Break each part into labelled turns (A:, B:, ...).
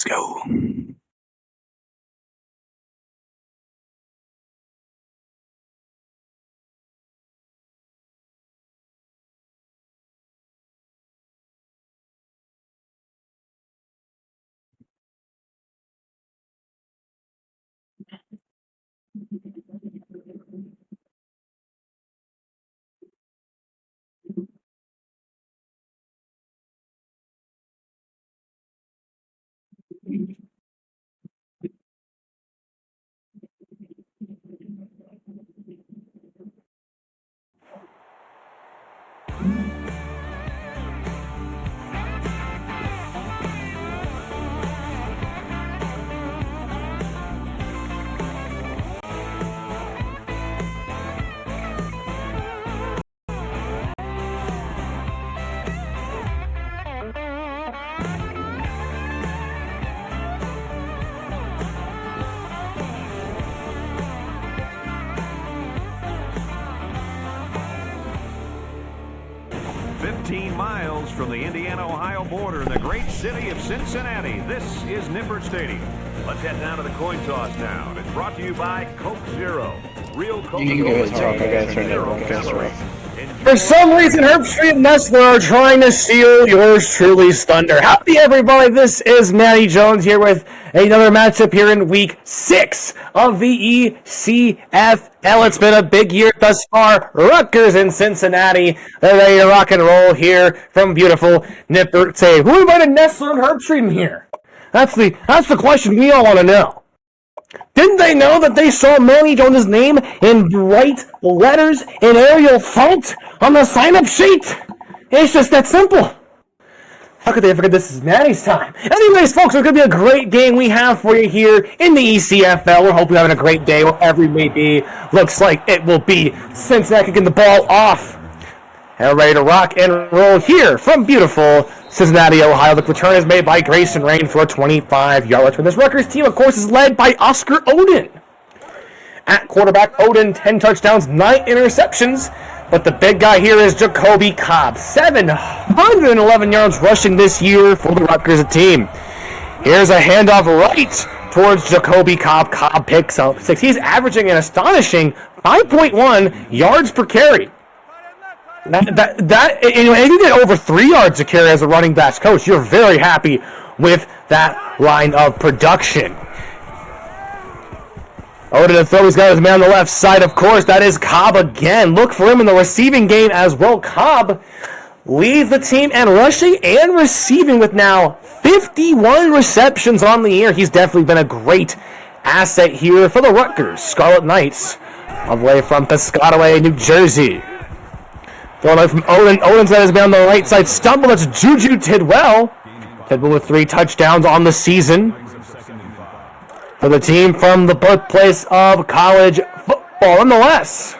A: Let's go.
B: Miles from the Indiana-Ohio border in the great city of Cincinnati. This is Nippert Stadium. Let's head down to the coin toss now. It's brought to you by Coke Zero. Real Coke Zero.
A: For some reason, Herbstreit and Nestler are trying to steal yours truly's thunder. Howdy, everybody. This is Matty Jones here with another matchup here in Week 6 of the ECFL. It's been a big year thus far. Rutgers in Cincinnati. They're ready to rock and roll here from beautiful Nippert Stadium. Who invited Nestler and Herbstreit in here? That's the question we all want to know. Didn't they know that they saw Manny Jones' name in bright letters in Arial font on the sign-up sheet? It's just that simple. How could they forget this is Manny's time? Anyways, folks, it's going to be a great game we have for you here in the ECFL. We're hoping you're having a great day, wherever you may be. Looks like it will be Cincinnati kicking the ball off. And we're ready to rock and roll here from beautiful Cincinnati, Ohio. The return is made by Grayson Rain for a 25-yard return. This Rutgers team, of course, is led by Oscar Oden. At quarterback, Oden, 10 touchdowns, 9 interceptions. But the big guy here is Jacoby Cobb. 711 yards rushing this year for the Rutgers team. Here's a handoff right towards Jacoby Cobb. Cobb picks up 6. He's averaging an astonishing 5.1 yards per carry. If you get over 3 yards a carry as a running backs coach, you're very happy with that line of production. Oden to throw. He's got his man on the left side, of course. That is Cobb again. Look for him in the receiving game as well. Cobb leads the team and rushing and receiving with now 51 receptions on the year. He's definitely been a great asset here for the Rutgers Scarlet Knights, all the way from Piscataway, New Jersey. Going away from Oden. Oden's got his man on the right side. Stumble. That's Juju Tidwell. Tidwell with 3 touchdowns on the season for the team from the birthplace of college football. Nonetheless,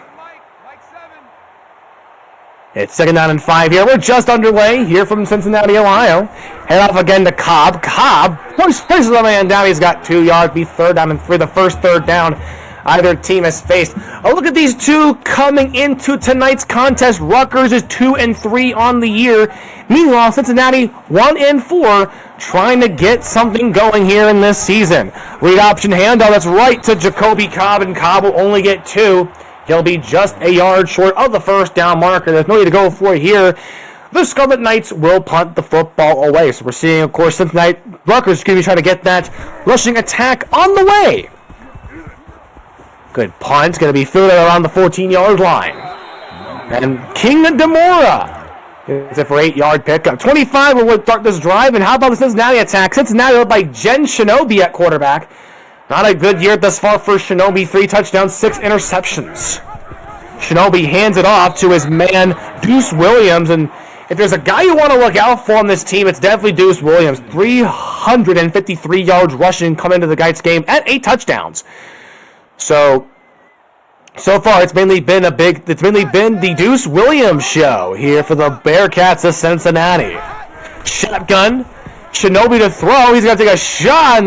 A: it's 2nd down and 5 here. We're just underway here from Cincinnati, Ohio. Head off again to Cobb. Cobb places the man down. He's got 2 yards. Be 3rd down and 3. The first 3rd down either team has faced. Oh, look at these two coming into tonight's contest. Rutgers is 2-3 on the year. Meanwhile, Cincinnati 1-4, trying to get something going here in this season. Read option handoff. That's right to Jacoby Cobb, and Cobb will only get 2. He'll be just a yard short of the first down marker. There's no need to go for it here. The Scarlet Knights will punt the football away. So we're seeing, of course, Cincinnati Rutgers going to be trying to get that rushing attack on the way. Good punt, going to be fielded around the 14-yard line. And King Demora is it for 8-yard pickup. 25 will start this drive, and how about the Cincinnati attack? Cincinnati led by Jen Shinobi at quarterback. Not a good year thus far for Shinobi. 3 touchdowns, 6 interceptions. Shinobi hands it off to his man, Deuce Williams, and if there's a guy you want to look out for on this team, it's definitely Deuce Williams. 353 yards rushing coming into the Knights game at 8 touchdowns. So far it's mainly been the Deuce Williams show here for the Bearcats of Cincinnati. Shotgun, Shinobi to throw. He's going to take a shot.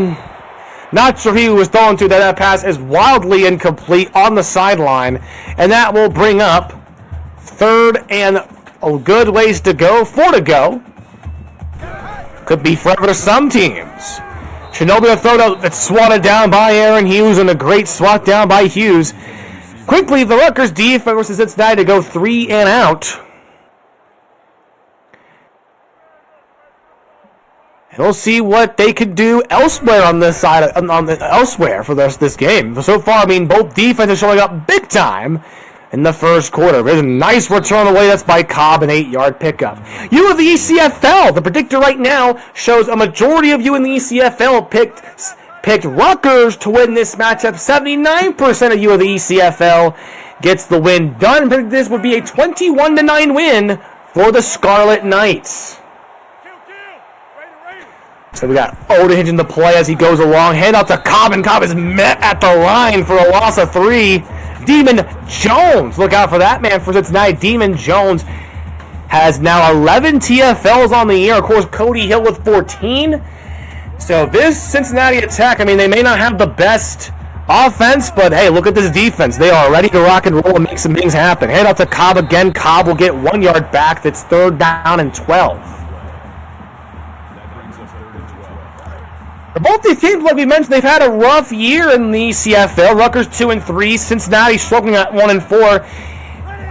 A: Not sure he was throwing to. That pass is wildly incomplete on the sideline, and that will bring up 3rd and a good ways to go. 4 to go. Could be forever to some teams. Shinobi a throw that's swatted down by Aaron Hughes, and a great swat down by Hughes. Quickly, the Rutgers defense versus Cincinnati to go 3 and out. And we'll see what they could do elsewhere on this side, elsewhere for this game. So far, I mean, both defenses showing up big time in the first quarter. There's a nice return away. That's by Cobb, an 8-yard pickup. You of the ECFL, the predictor right now shows a majority of you in the ECFL picked Rutgers to win this matchup. 79% of you of the ECFL gets the win done. This would be a 21-9 win for the Scarlet Knights. So we got Oda hitting the play as he goes along. Hand out to Cobb, and Cobb is met at the line for a loss of 3. Demon Jones, look out for that man for Cincinnati. Demon Jones has now 11 TFLs on the year. Of course, Cody Hill with 14. So this Cincinnati attack, I mean, they may not have the best offense, but hey, look at this defense. They are ready to rock and roll and make some things happen. Hand out to Cobb again. Cobb will get 1 yard back. That's 3rd down and 12. Both these teams, like we mentioned, they've had a rough year in the ECFL. Rutgers 2-3, Cincinnati struggling at 1-4.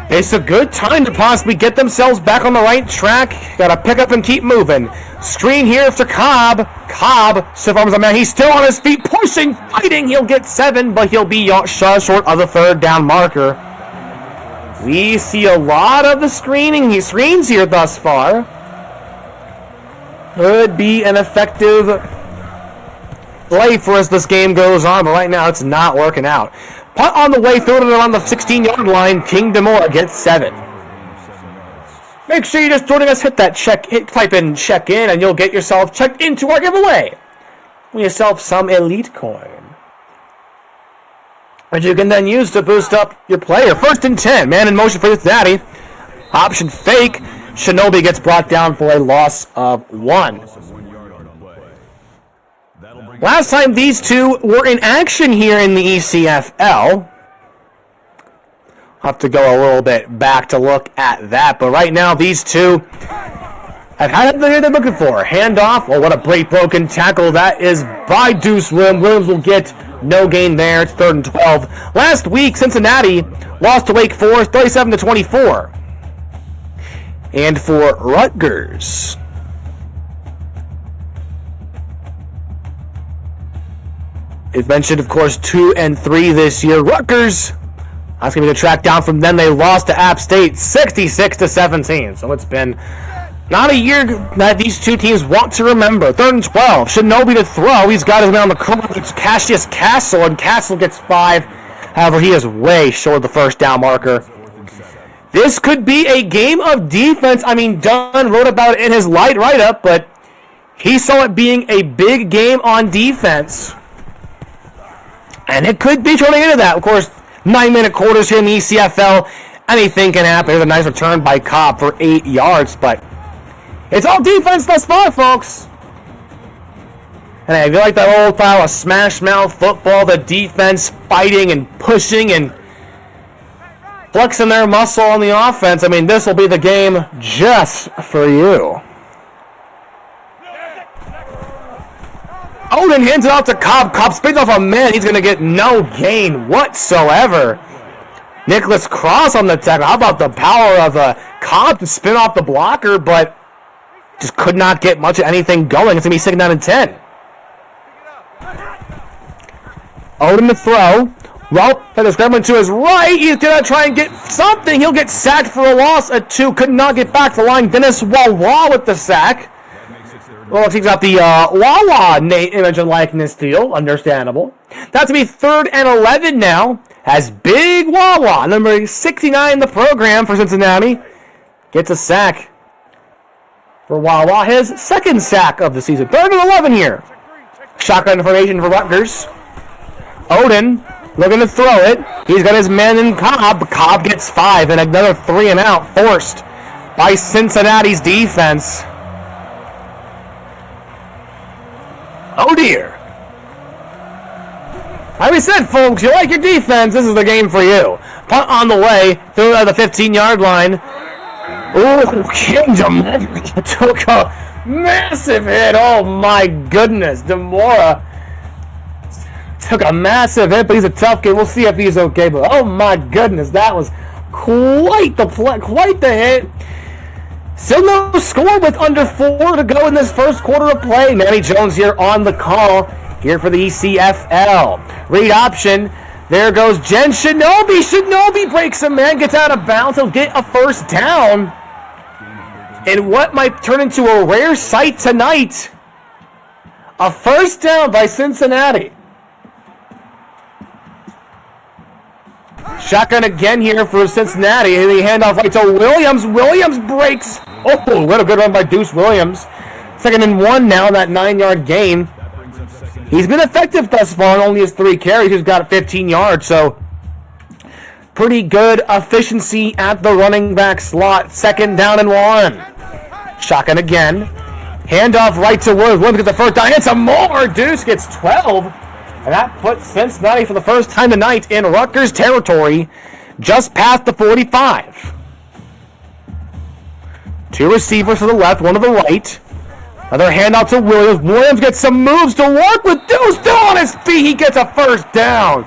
A: It's a good time to possibly get themselves back on the right track. Got to pick up and keep moving. Screen here for Cobb. Cobb, stiff arms on man. He's still on his feet, pushing, fighting. He'll get 7, but he'll be short of the 3rd down marker. We see a lot of the screens here thus far. Could be an effective play for as this game goes on, but right now it's not working out. Punt on the way, throwing it around the 16-yard line. King DeMora gets 7. Make sure you're just joining us. Hit that type in check in, and you'll get yourself checked into our giveaway. Win yourself some elite coin, which you can then use to boost up your player. 1st and 10, man in motion for Cincinnati. Option fake. Shinobi gets brought down for a loss of 1. Last time these two were in action here in the ECFL. I'll have to go a little bit back to look at that. But right now, these two have had what they're looking for. Handoff. Oh, what a great broken tackle. That is by Deuce Williams. Williams will get no gain there. It's 3rd and 12. Last week, Cincinnati lost to Wake Forest 37-24. And for Rutgers, it mentioned, of course, 2-3 this year. Rutgers, that's going to be the track down from them. They lost to App State 66-17. So it's been not a year that these two teams want to remember. 3rd and 12. Shinobi to throw. He's got his man on the corner. It's Cassius Castle, and Castle gets 5. However, he is way short of the 1st down marker. This could be a game of defense. I mean, Dunn wrote about it in his light write-up, but he saw it being a big game on defense. And it could be turning into that. Of course, 9-minute quarters here in the ECFL. Anything can happen. There's a nice return by Cobb for 8 yards. But it's all defense thus far, folks. And if you like that old style of smash mouth football, the defense fighting and pushing and flexing their muscle on the offense, I mean, this will be the game just for you. Odin hands it out to Cobb. Cobb spins off a man. He's going to get no gain whatsoever. Nicholas Cross on the tackle. How about the power of Cobb to spin off the blocker, but just could not get much of anything going. It's going to be 2nd down and 10. Odin to throw. Well, he's scrambling to his right. He's going to try and get something. He'll get sacked for a loss of 2. Could not get back to the line. Dennis Wawa with the sack. Well, he's got the Wawa image and likeness deal. Understandable. That's going to be 3rd and 11 now. As Big Wawa, number 69 in the program for Cincinnati, gets a sack for Wawa. His 2nd sack of the season. 3rd and 11 here. Shotgun formation for Rutgers. Odin looking to throw it. He's got his man in Cobb. Cobb gets 5 and another 3 and out forced by Cincinnati's defense. Oh dear. Like we said, folks, you like your defense, this is the game for you. Punt on the way, through the 15-yard line. Ooh, Kingdom took a Massive hit. Oh my goodness. Demora took a massive hit, but he's a tough kid. We'll see if he's okay. But oh my goodness, that was quite the hit. Still no score with under 4 to go in this first quarter of play. Manny Jones here on the call here for the ECFL. Read option. There goes Jen Shinobi. Shinobi breaks a man, gets out of bounds. He'll get a first down. And what might turn into a rare sight tonight. A first down by Cincinnati. Shotgun again here for Cincinnati. And the handoff right to Williams. Williams breaks. Oh, what a good run by Deuce Williams. 2nd and 1 now, that 9-yard gain. He's been effective thus far and only has 3 carries. He's got 15 yards, so pretty good efficiency at the running back slot. 2nd down and 1. Shotgun again. Handoff right to Williams. Williams gets the first down. It's a more. Deuce gets 12. And that puts Cincinnati for the first time tonight in Rutgers territory, just past the 45. 2 receivers to the left, 1 to the right. Another handoff to Williams. Williams gets some moves to work with. Deuce still on his feet. He gets a first down.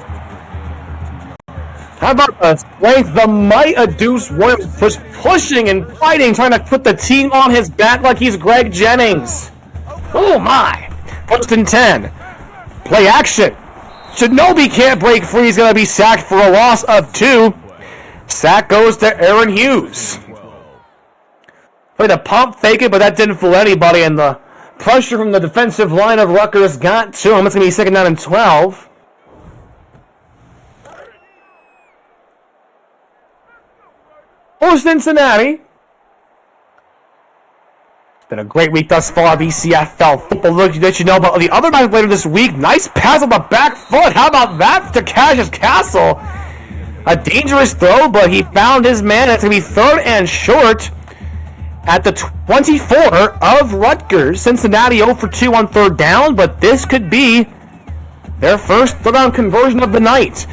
A: How about the strength, the might of Deuce Williams, pushing and fighting, trying to put the team on his back like he's Greg Jennings. Oh my. 1st and 10. Play action. Shinobi can't break free. He's going to be sacked for a loss of 2. Sack goes to Aaron Hughes. Played a pump fake it, but that didn't fool anybody. And the pressure from the defensive line of Rutgers got to him. It's going to be 2nd down and 12. For Cincinnati. It's been a great week thus far of ECFL football. Look, let you know about the other night later this week. Nice pass on the back foot. How about that to Cassius Castle? A dangerous throw, but he found his man. It's going to be 3rd and short at the 24 of Rutgers. Cincinnati 0 for 2 on 3rd down, but this could be their first 3rd down conversion of the night.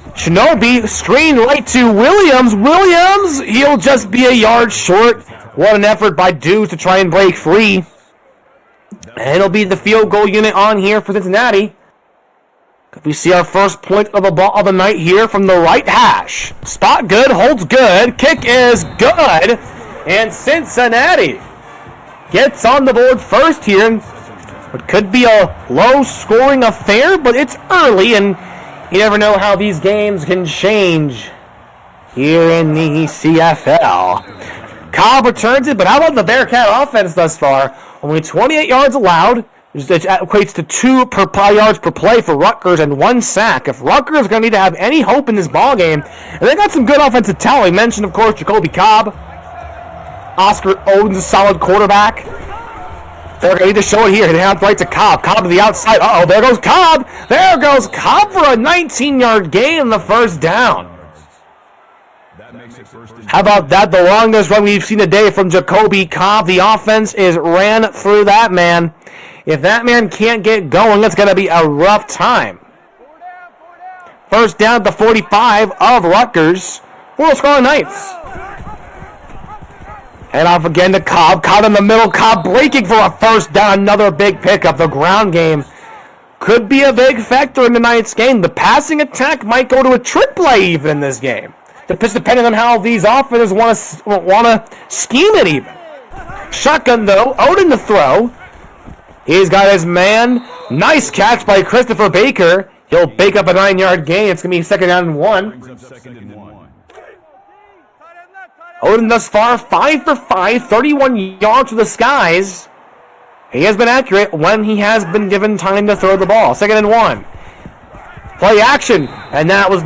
A: Shinobi screen right to Williams. Williams, he'll just be a yard short. What an effort by Deuce to try and break free. And it'll be the field goal unit on here for Cincinnati. We see our first point of the ball of the night here from the right hash. Spot good, holds good, kick is good. And Cincinnati gets on the board first here. It could be a low-scoring affair, but it's early, and you never know how these games can change here in the ECFL. Cobb returns it, but how about the Bearcat offense thus far? Only 28 yards allowed, which equates to 2 yards per play for Rutgers and 1 sack. If Rutgers is going to need to have any hope in this ballgame, and they got some good offensive talent. We mentioned, of course, Jacoby Cobb. Oscar Oden's a solid quarterback. They're going to need to show it here. They have right to Cobb. Cobb to the outside. Uh-oh, there goes Cobb. There goes Cobb for a 19-yard gain in the first down. How about that? The longest run we've seen today from Jacoby Cobb. The offense is ran through that man. If that man can't get going, it's going to be a rough time. First down at the 45 of Rutgers. We'll score Knights. And off again to Cobb. Cobb in the middle. Cobb breaking for a first down. Another big pickup. The ground game could be a big factor in tonight's game. The passing attack might go to a trick play even in this game. Depending on how these offenses want to scheme it even. Shotgun though. Oden to throw. He's got his man. Nice catch by Christopher Baker. He'll bake up a 9-yard gain. It's going to be 2nd down and 1. Oden thus far, 5 for 5, 31 yards to the skies. He has been accurate when he has been given time to throw the ball. 2nd and 1. Play action, and that was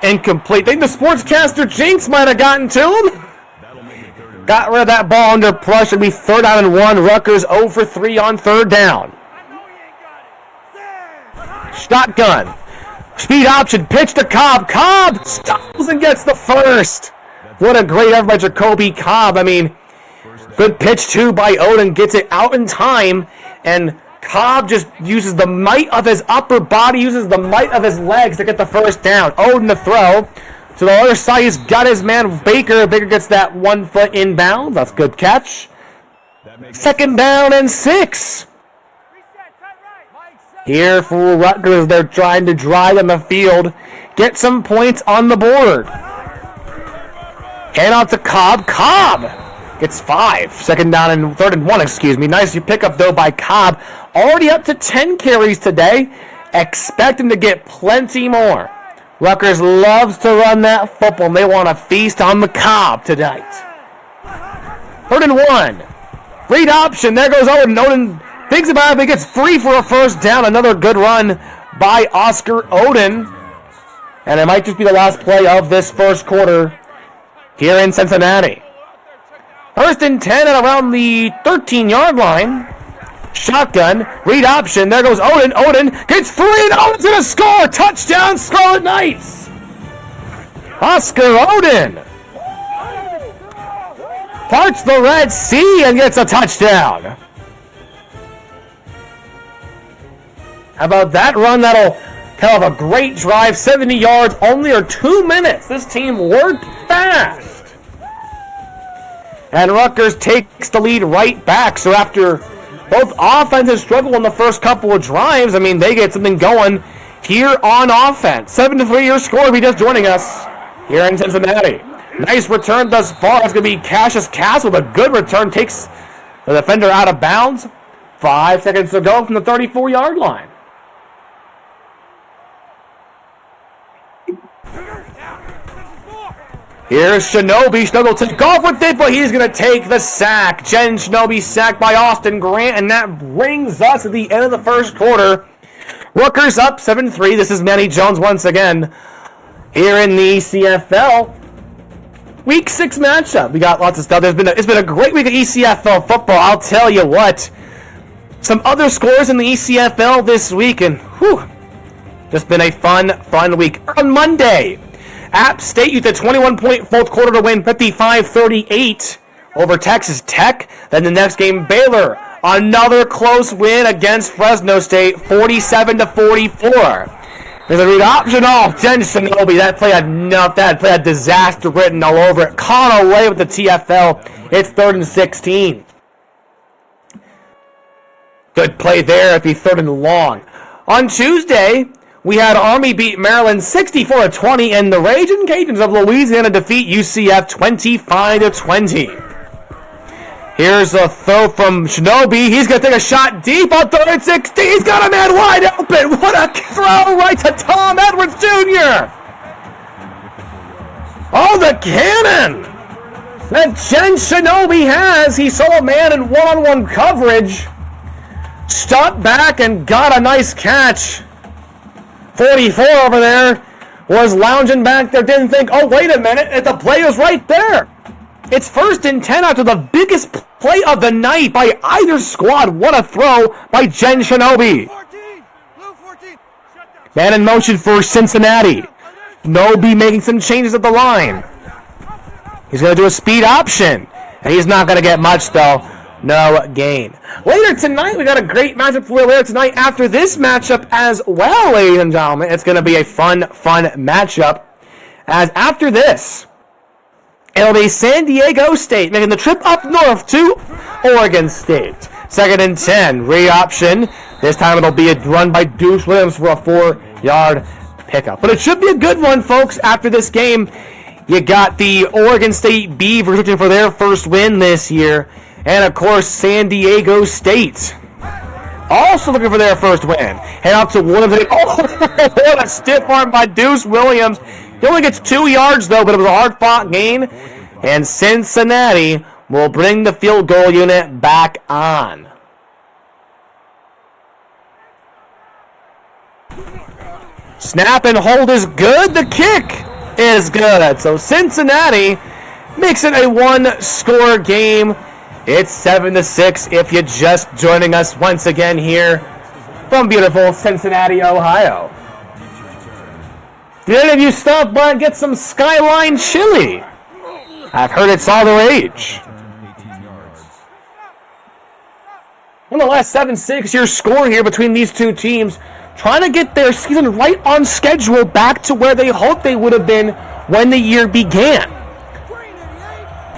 A: incomplete. I think the sportscaster Jinx might have gotten to him. Got rid of that ball under pressure. It'll be 3rd down and 1. Rutgers 0 for 3 on 3rd down. Shotgun. Speed option. Pitch to Cobb. Cobb stops and gets the first. What a great effort by Jacoby Cobb. I mean, good pitch, too, by Oden. Gets it out in time. And Cobb just uses the might of his upper body, uses the might of his legs to get the first down. Oden to throw. To the other side, he's got his man Baker. Baker gets that 1 foot inbound. That's a good catch. Second down and 6. Here for Rutgers, they're trying to drive on the field, get some points on the board. Hand out to Cobb. Cobb gets 5. Second down and 3rd and 1, excuse me. Nice pickup, though, by Cobb. Already up to 10 carries today. Expect him to get plenty more. Rutgers loves to run that football, and they want to feast on the Cobb tonight. 3rd and 1. Read option. There goes Odin. Odin thinks about it, but gets free for a first down. Another good run by Oscar Odin. And it might just be the last play of this first quarter here in Cincinnati. 1st and 10 at around the 13-yard line. Shotgun, read option. There goes Odin. Odin gets free, and Odin's going to score. Touchdown, Scarlet Knights. Oscar Odin parts the Red Sea and gets a touchdown. How about that run? That'll tell of a great drive. 70 yards, only 2 minutes. This team worked fast. And Rutgers takes the lead right back. So after both offenses struggle in the first couple of drives, I mean, they get something going here on offense. 7-3 your score if you're just joining us here in Cincinnati. Nice return thus far. It's going to be Cassius Castle. A good return. Takes the defender out of bounds. 5 seconds to go from the 34-yard line. Here's Shinobi. Shinobi will take off with it, but he's going to take the sack. Jen Shinobi sacked by Austin Grant, and that brings us to the end of the first quarter. Rutgers up 7-3. This is Manny Jones once again here in the ECFL. Week 6 matchup. We got lots of stuff. It's been a great week of ECFL football. I'll tell you what. Some other scores in the ECFL this week, and just been a fun week. On Monday, App State used a 21-point fourth quarter to win 55-38 over Texas Tech. Then the next game, Baylor, another close win against Fresno State, 47-44. There's a read option. Jen Shinobi. That play had disaster written all over it. Caught away with the TFL. It's 3rd and 16. Good play there at the 3rd and long. On Tuesday, we had Army beat Maryland 64-20, and the Ragin' Cajuns of Louisiana defeat UCF 25-20. Here's a throw from Shinobi. He's going to take a shot deep on 3rd and 16. He's got a man wide open. What a throw right to Tom Edwards Jr. Oh, the cannon that Jen Shinobi has. He saw a man in one-on-one coverage. Stopped back and got a nice catch. 44 over there was lounging back there. Didn't think, oh, wait a minute. The play is right there. It's 1st and 10 after the biggest play of the night by either squad. What a throw by Jen Shinobi. Man in motion for Cincinnati. Shinobi making some changes at the line. He's going to do a speed option. And he's not going to get much, though. No gain. Later tonight, we got a great matchup for you later tonight after this matchup as well, ladies and gentlemen. It's going to be a fun matchup. As after this, it'll be San Diego State making the trip up north to Oregon State. 2nd and 10, re-option. This time it'll be a run by Deuce Williams for a 4-yard pickup. But it should be a good one, folks. After this game, you got the Oregon State Beavers looking for their first win this year. And, of course, San Diego State also looking for their first win. Head out to Williams. Oh, what a stiff arm by Deuce Williams. He only gets 2 yards, though, but it was a hard-fought gain. And Cincinnati will bring the field goal unit back on. Snap and hold is good. The kick is good. So Cincinnati makes it a one-score game. It's 7-6 if you're just joining us once again here from beautiful Cincinnati, Ohio. Did any of you stop by and get some Skyline chili? I've heard it's all the rage. Nonetheless, 7-6 your score here between these two teams, trying to get their season right on schedule back to where they hoped they would have been when the year began.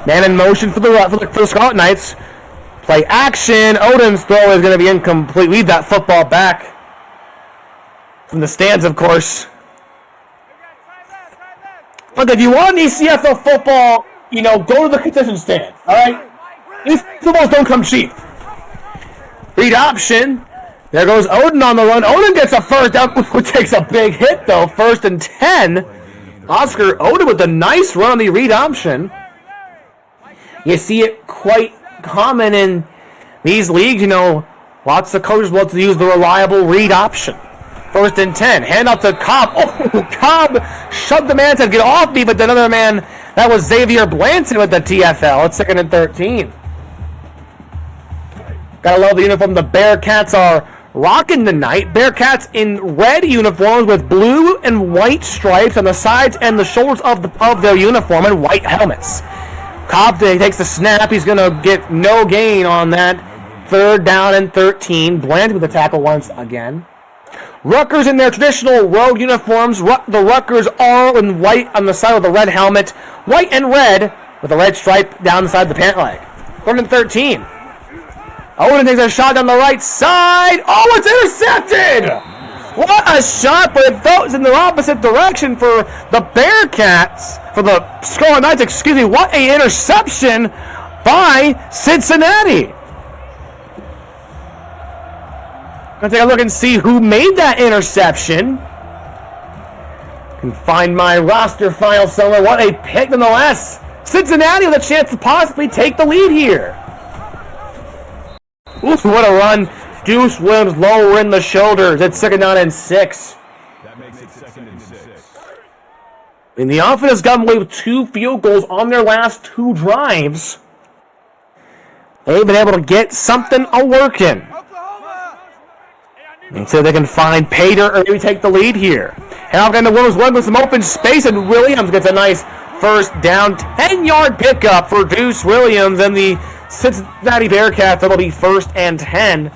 A: Man in motion for the Scarlet Knights. Play action. Odin's throw is going to be incomplete. Lead that football back from the stands, of course. Look, if you want ECFL football, go to the concession stand, all right? These footballs don't come cheap. Read option. There goes Odin on the run. Odin gets a first down, which takes a big hit, though. 1st and 10. Oscar Odin with a nice run on the read option. You see it quite common in these leagues, lots of coaches want to use the reliable read option. 1st and 10, hand off to Cobb. Oh, Cobb shoved the man, said, get off me, but another man, that was Xavier Blanton with the TFL. It's 2nd and 13. Gotta love the uniform the Bearcats are rocking tonight. Bearcats in red uniforms with blue and white stripes on the sides and the shoulders of their uniform and white helmets. Cobb takes the snap. He's going to get no gain on that. 3rd down and 13. Bland with the tackle once again. Rutgers in their traditional road uniforms. The Rutgers are in white on the side of the red helmet. White and red with a red stripe down the side of the pant leg. 3rd and 13. Owen takes a shot down the right side. Oh, it's intercepted! What a shot, but it goes in the opposite direction for the Bearcats. For the Scarlet Knights, excuse me. What a interception by Cincinnati. Gonna take a look and see who made that interception. Can find my roster file somewhere. What a pick nonetheless. Cincinnati with a chance to possibly take the lead here. Oof, what a run. Deuce Williams lowering the shoulders. It's 2nd down and 6.
B: That makes it 2nd and 6.
A: And the offense has gotten away with 2 field goals on their last 2 drives. They've been able to get something a-working. And so they can find Pater or maybe take the lead here. And off into Williams with some open space, and Williams gets a nice 1st down, 10-yard pickup for Deuce Williams and the Cincinnati Bearcats. That'll be 1st and 10.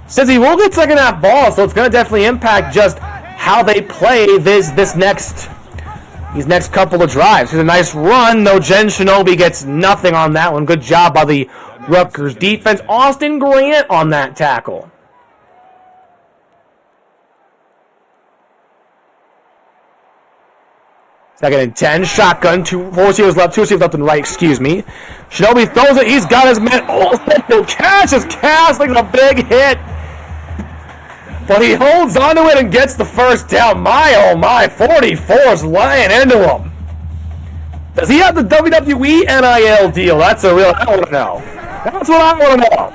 A: Since he will get second half ball, so it's going to definitely impact just how they play these next couple of drives. Here's a nice run, though Jen Shinobi gets nothing on that one. Good job by the Rutgers defense. Austin Grant on that tackle. Second and 10, shotgun, 4 receivers left, 2 receivers left and right, excuse me. Shinobi throws it, he's got his man. Oh, catches Castling, a big hit. But he holds onto it and gets the 1st down. My, oh my, 44's laying into him. Does he have the WWE NIL deal? That's a real, I want to know. That's what I want to know.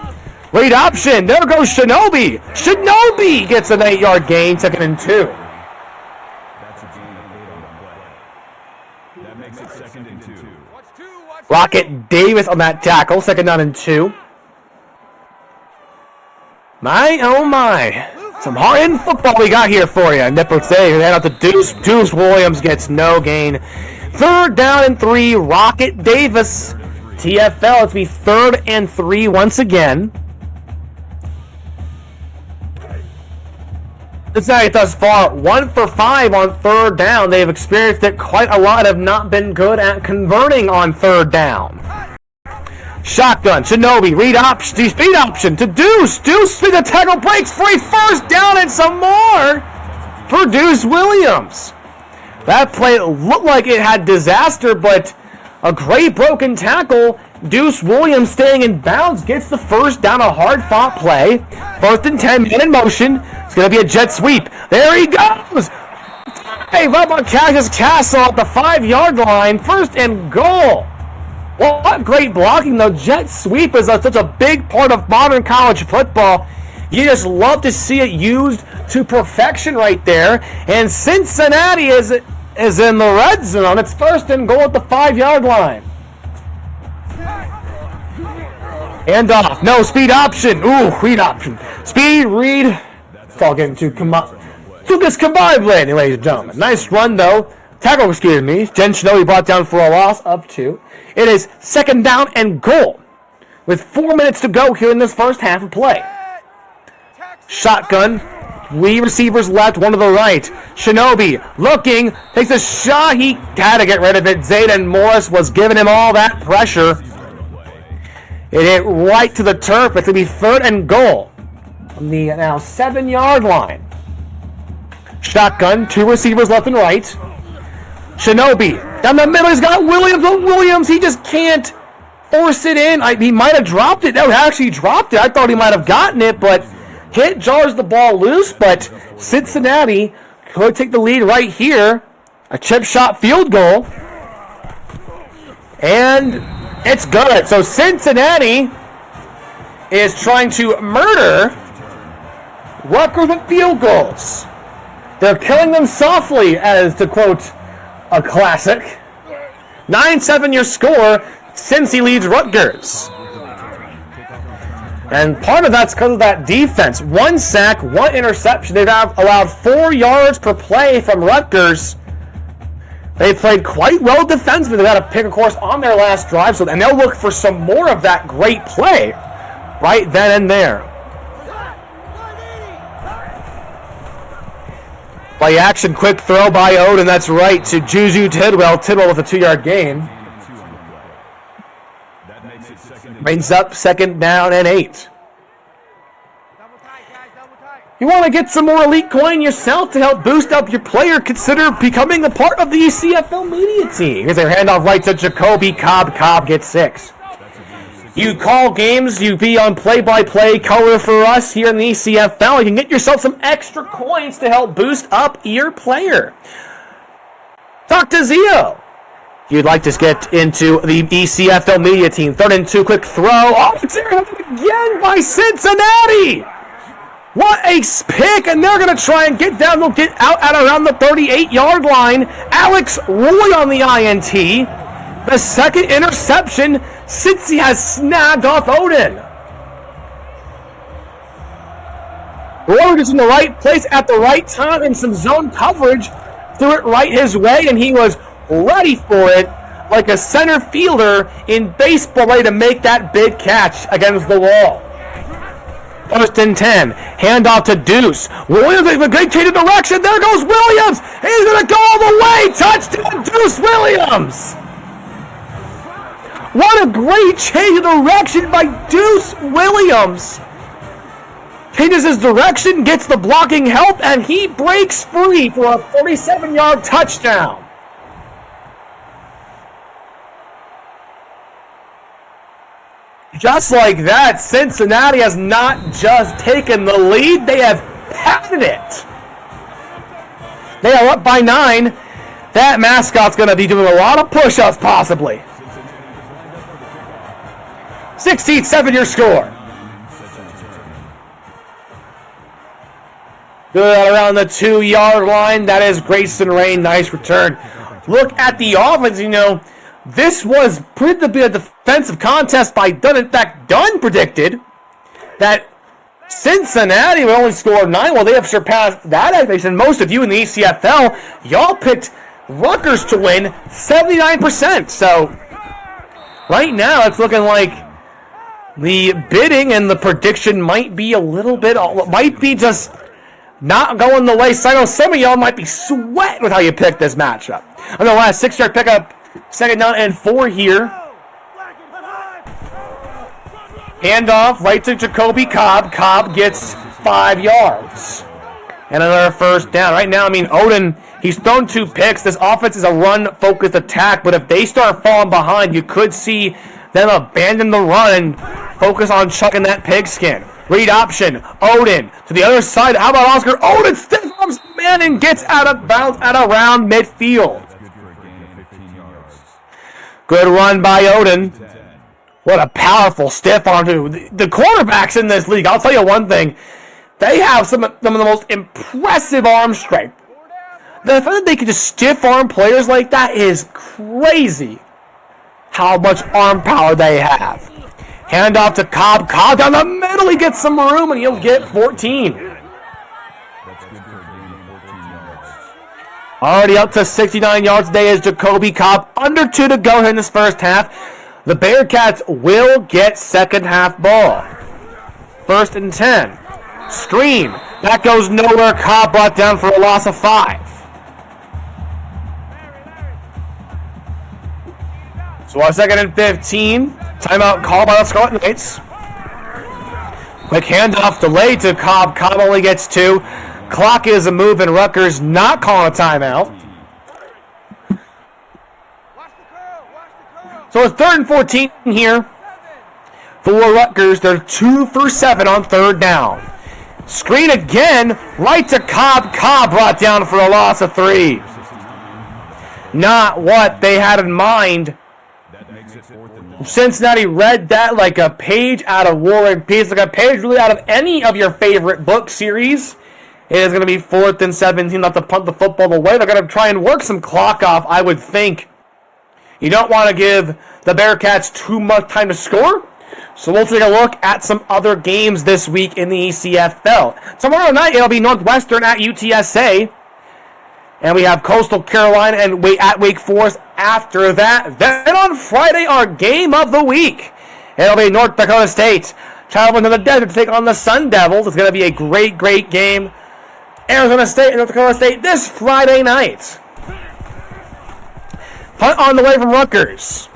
A: Read option, there goes Shinobi. Shinobi gets an 8-yard gain, 2nd and 2. Rocket Davis on that tackle, 2nd down and 2. My, oh my. Some hard-hitting football we got here for you. Nipper Day, hand out to Deuce. Deuce Williams gets no gain. 3rd down and 3, Rocket Davis. TFL, it's be 3rd and 3 once again. Cincinnati thus far, 1 for 5 on 3rd down. They've experienced it quite a lot, have not been good at converting on 3rd down. Shotgun, Shinobi, read option, speed option to Deuce. Deuce, speed the tackle, breaks free, 1st down and some more for Deuce Williams. That play looked like it had disaster, but a great broken tackle. Deuce Williams staying in bounds gets the 1st down, a hard-fought play. 1st and 10, man in motion. It's going to be a jet sweep. There he goes. Hey, right on Cassius Castle at the 5-yard line. 1st and goal. Well, what great blocking, though. Jet sweep is such a big part of modern college football. You just love to see it used to perfection right there. And Cincinnati is in the red zone. It's 1st and goal at the 5-yard line. Hand off. No, speed option. Ooh, read option. Speed, read. It's all getting too discombobulating, ladies and gentlemen. Nice run, though. Tackle, excuse me. Jen Shinobi brought down for a loss of 2. It is 2nd down and goal with 4 minutes to go here in this first half of play. Shotgun. 3 receivers left, 1 to the right. Shinobi looking, takes a shot. He had to get rid of it. Zayden Morris was giving him all that pressure. It hit right to the turf. It's going to be 3rd and goal from the now 7-yard line. Shotgun, 2 receivers left and right. Shinobi down the middle. He's got Williams. But Williams, he just can't force it in. He might have dropped it. No, he actually dropped it. I thought he might have gotten it, but hit jars the ball loose. But Cincinnati could take the lead right here. A chip shot field goal. And it's good. So Cincinnati is trying to murder Rutgers with field goals. They're killing them softly, as to quote a classic. 9-7 your score. Cincy leads Rutgers. And part of that's because of that defense. 1 sack, 1 interception. They've allowed 4 yards per play from Rutgers. They played quite well defensively. They got to pick a course on their last drive, and they'll look for some more of that great play right then and there. Play action, quick throw by Odin. That's right to Juju Tidwell. Tidwell with a 2-yard gain. Brings up 2nd down and 8. You want to get some more elite coin yourself to help boost up your player? Consider becoming a part of the ECFL media team. Here's their handoff right to Jacoby Cobb. Cobb gets 6. You call games, you be on play-by-play color for us here in the ECFL. You can get yourself some extra coins to help boost up your player. Talk to Zio. You'd like to get into the ECFL media team. 3rd and 2, quick throw. Oh, it's again by Cincinnati. What a pick, and they're going to try and get down. They'll get out at around the 38-yard line. Alex Roy on the INT. The 2nd interception, Cincy has snagged off Odin. Roy was in the right place at the right time in some zone coverage. Threw it right his way, and he was ready for it like a center fielder in baseball, ready to make that big catch against the wall. 1st and 10. Handoff to Deuce. Williams with a great change of direction. There goes Williams. He's going to go all the way. Touchdown, Deuce Williams. What a great change of direction by Deuce Williams. Changes his direction, gets the blocking help, and he breaks free for a 47-yard touchdown. Just like that, Cincinnati has not just taken the lead, they have padded it. They are up by 9. That mascot's going to be doing a lot of push-ups, possibly. 16-7 your score. Good around the 2-yard line. That is Grayson Rain. Nice return. Look at the offense, This was pretty be a defensive contest by Dunn. In fact, Dunn predicted that Cincinnati would only score 9. Well, they have surpassed that expectation. Most of you in the ECFL, y'all picked Rutgers to win 79%. So right now, it's looking like the bidding and the prediction might be just not going the way. So I know some of y'all might be sweating with how you picked this matchup. On the last 6-yard pickup. 2nd down and 4 here. Handoff right to Jacoby Cobb. Cobb gets 5 yards. And another 1st down. Right now, Odin, he's thrown 2 picks. This offense is a run-focused attack, but if they start falling behind, you could see them abandon the run and focus on chucking that pigskin. Read option. Odin to the other side. How about Oscar? Odin stiff arms man and gets out of bounds at around midfield. Good run by Odin. What a powerful stiff arm, too. The quarterbacks in this league, I'll tell you one thing. They have some of the most impressive arm strength. The fact that they can just stiff arm players like that is crazy. How much arm power they have. Handoff to Cobb. Cobb down the middle. He gets some room and he'll get 14. Already up to 69 yards today is Jacoby Cobb. Under 2 to go here in this first half. The Bearcats will get second half ball. 1st and 10. Screen. That goes nowhere. Cobb brought down for a loss of 5. So our 2nd and 15. Timeout called by the Scarlet Knights. Quick handoff delay to Cobb. Cobb only gets 2. Clock is a move, and Rutgers not calling a timeout. So it's 3rd and 14 here for Rutgers. They're 2 for 7 on 3rd down. Screen again, right to Cobb. Cobb brought down for a loss of 3. Not what they had in mind. Cincinnati read that like a page out of War and Peace, like a page really out of any of your favorite book series. It is going to be 4th and 17, not to punt the football away. They're going to try and work some clock off, I would think. You don't want to give the Bearcats too much time to score. So we'll take a look at some other games this week in the ECFL. Tomorrow night, it'll be Northwestern at UTSA. And we have Coastal Carolina and at Wake Forest after that. Then on Friday, our game of the week. It'll be North Dakota State traveling to the desert to take on the Sun Devils. It's going to be a great, great game. Arizona State and North Dakota State this Friday night. Punt on the way from Rutgers.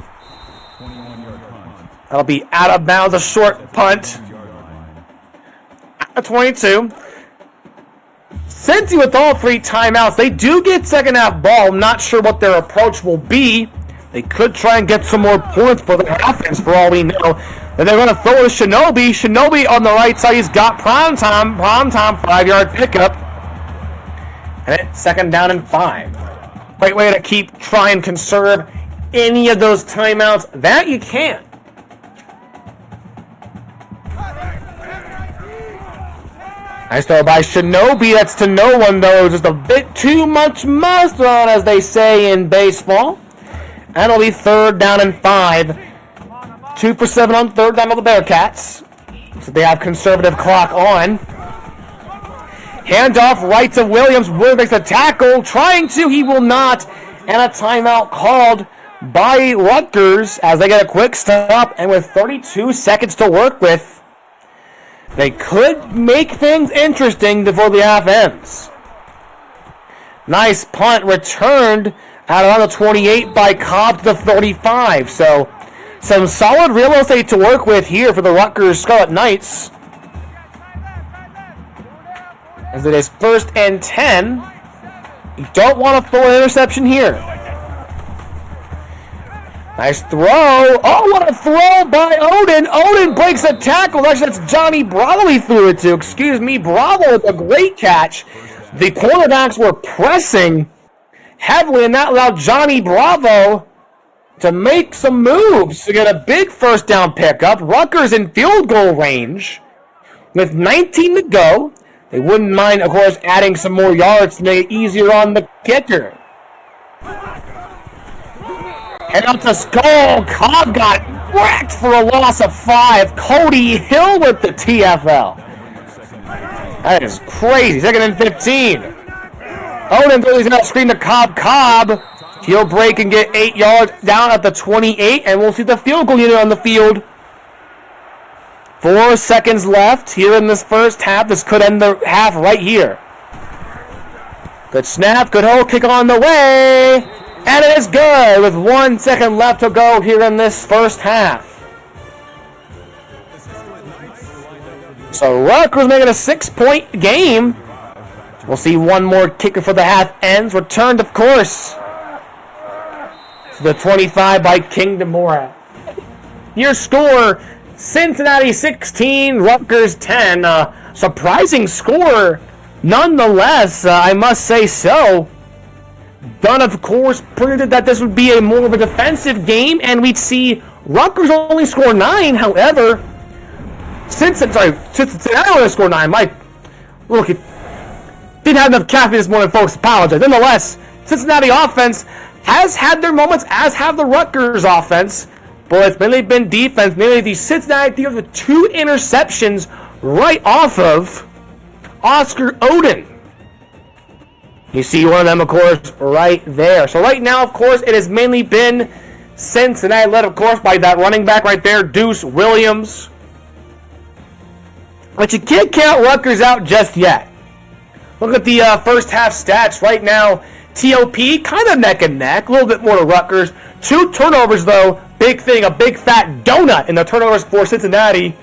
A: That'll be out of bounds, a short punt. At 22. Cincy with all 3 timeouts. They do get second half ball. I'm not sure what their approach will be. They could try and get some more points for their offense for all we know. And they're going to throw to Shinobi. Shinobi on the right side. He's got prime time, 5-yard pickup. And it's 2nd down and 5. Great way to keep trying to conserve any of those timeouts that you can. Nice throw by Shinobi. That's to no one, though. Just a bit too much mustard on, as they say in baseball. And it'll be 3rd down and 5. 2 for 7 on 3rd down of the Bearcats. So they have conservative clock on. Handoff right to Williams. Williams makes a tackle. Trying to. He will not. And a timeout called by Rutgers as they get a quick stop. And with 32 seconds to work with, they could make things interesting before the half ends. Nice punt returned out around the 28 by Cobb to the 35. So some solid real estate to work with here for the Rutgers Scarlet Knights. As it is 1st and 10. You don't want to throw an interception here. Nice throw. Oh, what a throw by Odin. Odin breaks a tackle. Actually, that's Johnny Bravo he threw it to. Excuse me. Bravo with a great catch. The cornerbacks were pressing heavily, and that allowed Johnny Bravo to make some moves to get a big 1st down pickup. Rutgers in field goal range with 19 to go. They wouldn't mind, of course, adding some more yards to make it easier on the kicker. Head out to Skull. Cobb got wrecked for a loss of 5. Cody Hill with the TFL. That is crazy. 2nd and 15. Odin throws out screen to Cobb. Cobb, he'll break and get 8 yards down at the 28, and we'll see the field goal unit on the field. 4 seconds left here in this first half. This could end the half right here. Good snap, good hold, kick on the way. And it is good with 1 second left to go here in this first half. So Rutgers making a 6-point game. We'll see one more kicker for the half ends. Returned, of course, to the 25 by King Demora. Your score, Cincinnati 16, Rutgers 10. Surprising score, nonetheless, I must say so. Dunn, of course, predicted that this would be a more of a defensive game, and we'd see Rutgers only score 9. However, Cincinnati only score 9. Look, didn't have enough caffeine this morning, folks. Apologize. Nonetheless, Cincinnati offense has had their moments, as have the Rutgers offense. But it's mainly been defense. Mainly the Cincinnati defense with 2 interceptions right off of Oscar Odin. You see one of them, of course, right there. So right now, of course, it has mainly been Cincinnati, led, of course, by that running back right there, Deuce Williams. But you can't count Rutgers out just yet. Look at the first half stats right now. TOP, kind of neck and neck. A little bit more to Rutgers. 2 turnovers, though. big thing, a big fat donut in the turnovers for Cincinnati.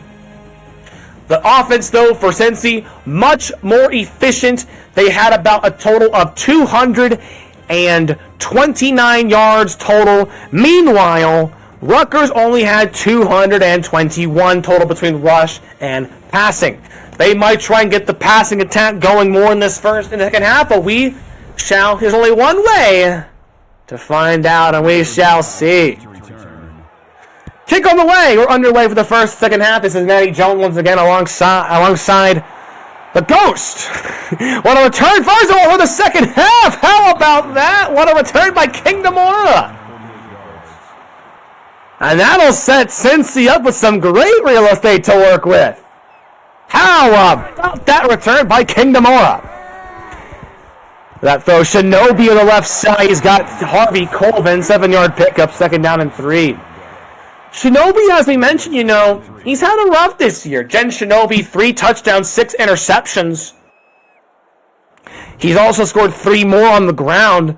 A: The offense, though, for Cincy, much more efficient. They had about a total of 229 yards total. Meanwhile, Rutgers only had 221 total between rush and passing. They might try and get the passing attack going more in this first and second half, but there's only one way to find out, and we shall see. Kick on the way. We're underway for the first, second half. This is Matty Jones once again alongside the Ghost. What a return, first of all, for the second half. How about that? What a return by King Demora. And that'll set Cincy up with some great real estate to work with. How about that return by King Demora? That throw, Shinobi on the left side. He's got Harvey Colvin, 7-yard pickup, second down and 3. Shinobi, as we mentioned, he's had a rough this year. Jen Shinobi, 3 touchdowns, 6 interceptions. He's also scored 3 more on the ground.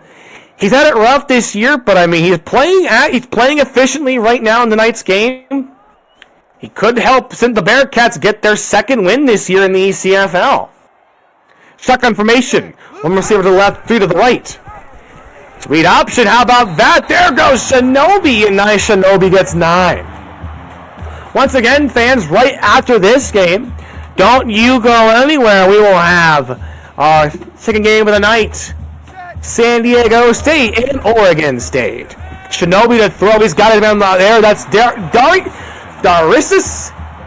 A: He's had it rough this year, but he's playing efficiently right now in tonight's game. He could help the Bearcats get their second win this year in the ECFL. Shotgun formation. One receiver to the left, 3 to the right. Sweet option. How about that? There goes Shinobi, and nice Shinobi gets 9. Once again, fans, right after this game, don't you go anywhere. We will have our second game of the night. San Diego State and Oregon State. Shinobi to throw. He's got it down there. That's Darius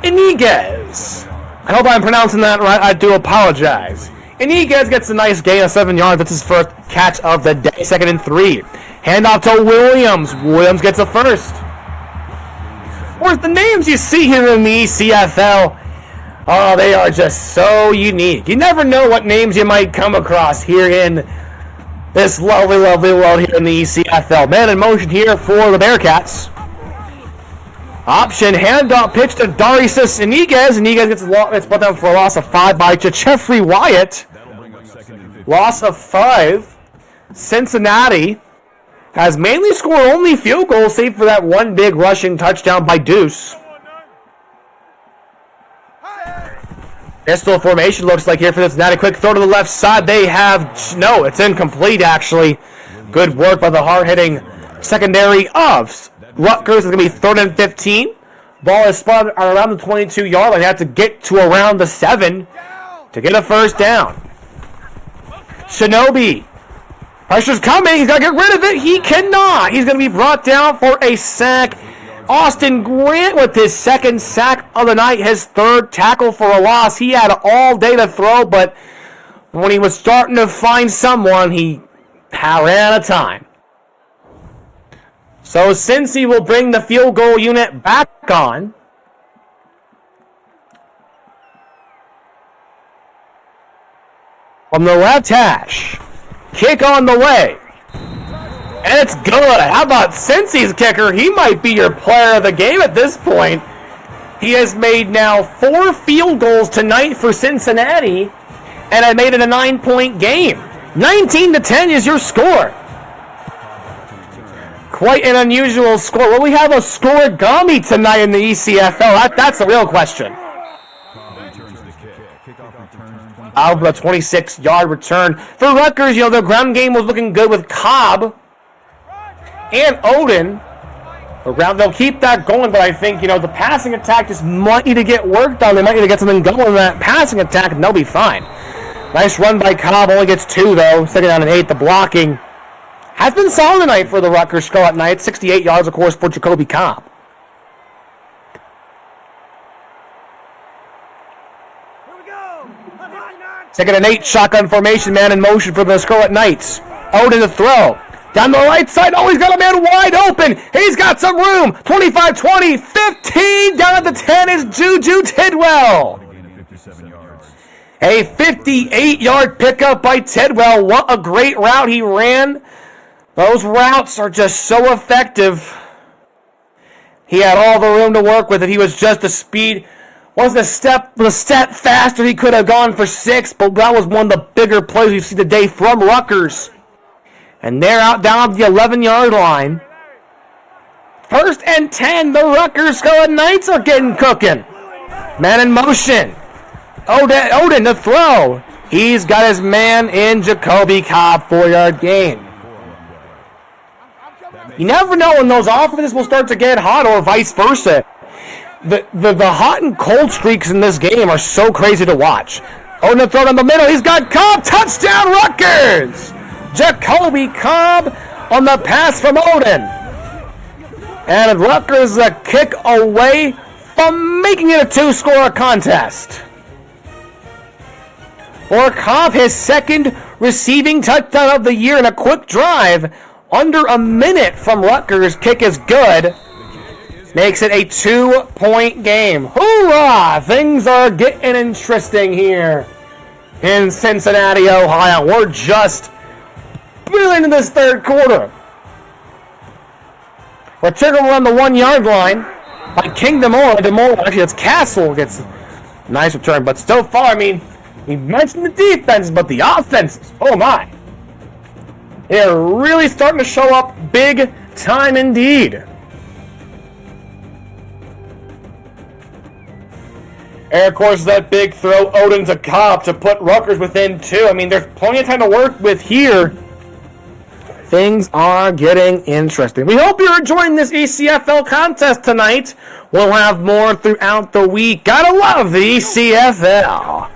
A: Iniguez. I hope I'm pronouncing that right. I do apologize. Iniguez gets a nice gain of 7 yards. That's his first catch of the day. Second and 3. Handoff to Williams. Williams gets a first. Where's the names you see here in the ECFL? Oh, they are just so unique. You never know what names you might come across here in this lovely, lovely world here in the ECFL. Man in motion here for the Bearcats. Option, handoff, pitch to Darius Iniguez. Iniguez gets brought down for a loss of 5 by Jeffrey Wyatt. Loss of 5. Cincinnati has mainly scored only field goals, save for that one big rushing touchdown by Deuce. Pistol formation looks like here for Cincinnati. Quick throw to the left side. They have, no, it's incomplete actually. Good work by the hard-hitting secondary of Rutgers. Is going to be 3rd and 15. Ball is spotted around the 22-yard line. They have to get to around the 7 to get a first down. Shinobi. Pressure's coming. He's got to get rid of it. He cannot. He's going to be brought down for a sack. Austin Grant with his second sack of the night. His 3rd tackle for a loss. He had all day to throw, but when he was starting to find someone, he ran out of time. So Cincy will bring the field goal unit back on. From the left hash. Kick on the way. And it's good. How about Cincy's kicker? He might be your player of the game at this point. He has made now 4 field goals tonight for Cincinnati. And I made it a 9-point game. 19-10 is your score. Quite an unusual score. Will we have a scoregami tonight in the ECFL? That's the real question. Out a 26-yard return. For Rutgers, their ground game was looking good with Cobb and Odin. They'll keep that going, but I think, the passing attack just might need to get worked on. They might need to get something going in that passing attack, and they'll be fine. Nice run by Cobb. Only gets 2, though. Second down and 8. The blocking has been solid tonight for the Rutgers Scarlet Knights. 68 yards, of course, for Jacoby Cobb. Second and 8, shotgun formation, man in motion for the Scarlet Knights. Odin to throw. Down the right side, he's got a man wide open. He's got some room. 25-20, 15, down at the 10 is Juju Tidwell. A 58-yard pickup by Tidwell. What a great route he ran. Those routes are just so effective. He had all the room to work with. If he was just a speed, wasn't a step faster, he could have gone for 6, but that was one of the bigger plays we've seen today from Rutgers. And they're out down the 11-yard line. First and 10. The Rutgers Scarlet Knights are getting cooking. Man in motion. Odin to throw. He's got his man in Jacoby Cobb, 4-yard gain. You never know when those offenses will start to get hot or vice versa. The hot and cold streaks in this game are so crazy to watch. Odin to throw down the middle. He's got Cobb. Touchdown Rutgers. Jacoby Cobb on the pass from Odin. And Rutgers a kick away from making it a 2-score contest. For Cobb, his second receiving touchdown of the year in a quick drive. Under a minute from Rutgers. Kick is good. Makes it a 2-point game. Hoorah! Things are getting interesting here in Cincinnati, Ohio. We're just barely into this third quarter. We're checking around the 1-yard line by Kingdom or DeMore. Actually, it's Castle gets a nice return. But so far, I mean, we mentioned the defense, but the offenses, oh my. They're really starting to show up big time indeed. And of course, that big throw, Odin to Cobb to put Rutgers within 2. I mean, there's plenty of time to work with here. Things are getting interesting. We hope you're enjoying this ECFL contest tonight. We'll have more throughout the week. Gotta love the ECFL.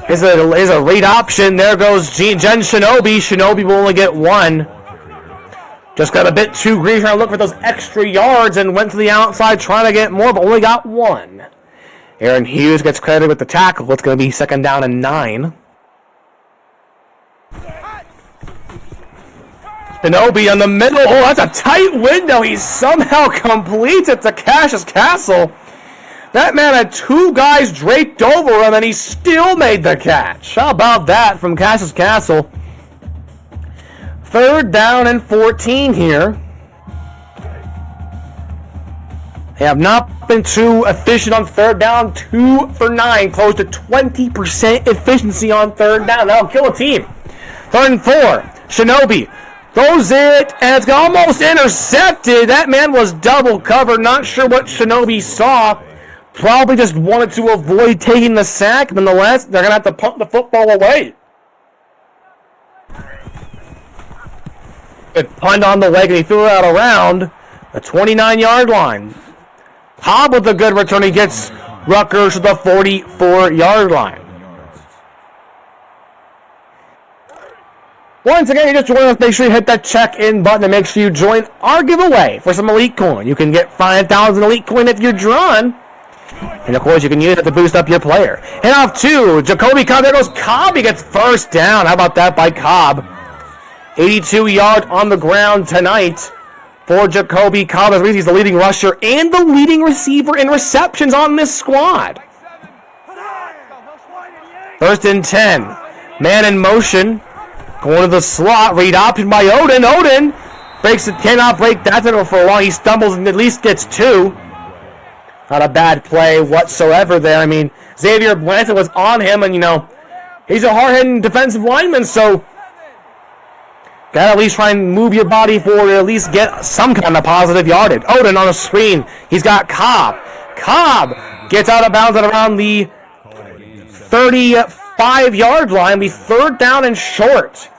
A: Is a read option. There goes Jen Shinobi. Shinobi will only get 1. Just got a bit too greedy trying to look for those extra yards and went to the outside trying to get more, but only got 1. Aaron Hughes gets credited with the tackle. It's going to be 2nd down and 9. Shinobi on the middle. Oh, that's a tight window. He somehow completes it to Cassius Castle. That man had 2 guys draped over him, and he still made the catch. How about that from Cassius Castle? 3rd down and 14 here. They have not been too efficient on 3rd down. 2 for 9, close to 20% efficiency on 3rd down. That'll kill a team. 3rd and 4. Shinobi throws it, and it's almost intercepted. That man was double covered. Not sure what Shinobi saw. Probably just wanted to avoid taking the sack. Nonetheless, they're going to have to punt the football away. Good punt on the leg, and he threw it out around the 29-yard line. Cobb with a good return. He gets Rutgers to the 44-yard line. Once again, you just join us. Make sure you hit that check-in button and make sure you join our giveaway for some Elite Coin. You can get 5,000 Elite Coin if you're drawn. And of course, you can use it to boost up your player. And off 2, Jacoby Cobb. There goes Cobb. He gets 1st down. How about that by Cobb? 82 yards on the ground tonight for Jacoby Cobb. He's the leading rusher and the leading receiver in receptions on this squad. 1st and 10. Man in motion. Going to the slot. Read option by Odin. Odin breaks it. Cannot break that for long. He stumbles and at least gets 2. Not a bad play whatsoever there. I mean, Xavier Blanton was on him, and, you know, he's a hard-hitting defensive lineman, so gotta at least try and move your body forward or at least get some kind of positive yardage. Odin on the screen. He's got Cobb. Cobb gets out of bounds at around the 35-yard line. Be 3rd down and short.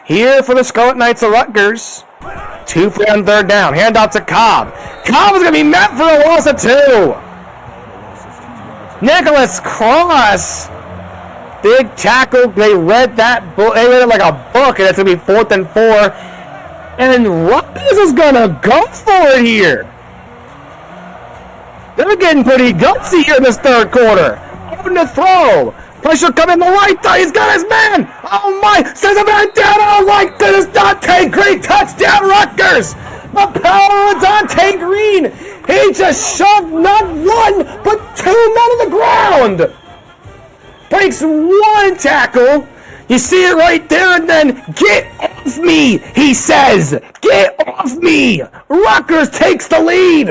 A: Here for the Scarlet Knights of Rutgers. 2 for on 3rd down. Handoff to Cobb. Cobb is going to be met for a loss of 2. Nicholas Cross. Big tackle. They read that book. They read it like a book, and it's going to be 4th and 4. And Rutgers is going to go for it here. They're getting pretty gutsy here in this 3rd quarter. Open to throw. Pressure coming the right side. He's got his man. Oh my. Sends a man down. Oh my goodness. Dante Green. Touchdown Rutgers. The power of Dante Green. He just shoved not 1, but 2 men on the ground. Breaks 1 tackle. You see it right there, and then get off me, he says. Get off me. Rutgers takes the lead.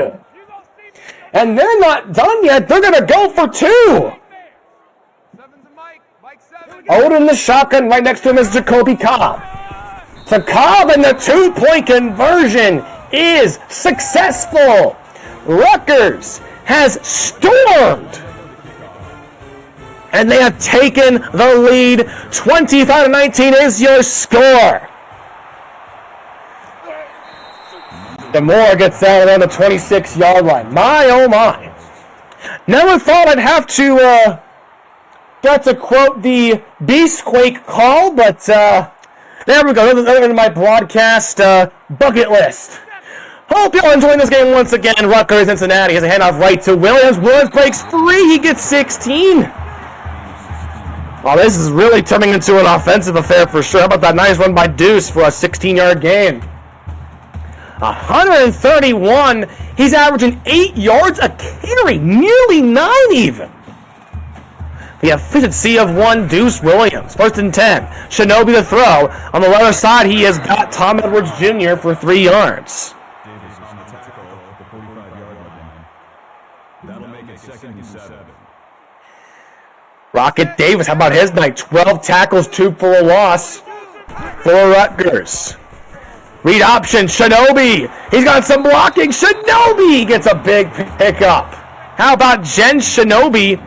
A: And they're not done yet. They're going to go for 2. Odin the shotgun. Right next to him is Jacoby Cobb. To Cobb, and the 2-point conversion is successful. Rutgers has stormed. And they have taken the lead. 25-19 is your score. DeMoore gets out on the 26-yard line. My, oh my. Never thought I'd have to get to quote the Beastquake call, but there we go. Other than my broadcast bucket list. Hope y'all enjoying this game once again. Rutgers, Cincinnati has a handoff right to Williams. Williams breaks free. He gets 16. Well, this is really turning into an offensive affair for sure. How about that nice run by Deuce for a 16-yard gain? 131. He's averaging 8 yards a carry, nearly 9 even. The efficiency of one Deuce Williams. 1st and 10. Shinobi the throw. On the other side, he has got Tom Edwards Jr. for 3 yards.
B: That'll make it 2nd and 7.
A: Rocket Davis, how about his night? 12 tackles, 2 for a loss for Rutgers. Read option, Shinobi. He's got some blocking. Shinobi gets a big pickup. How about Jen Shinobi?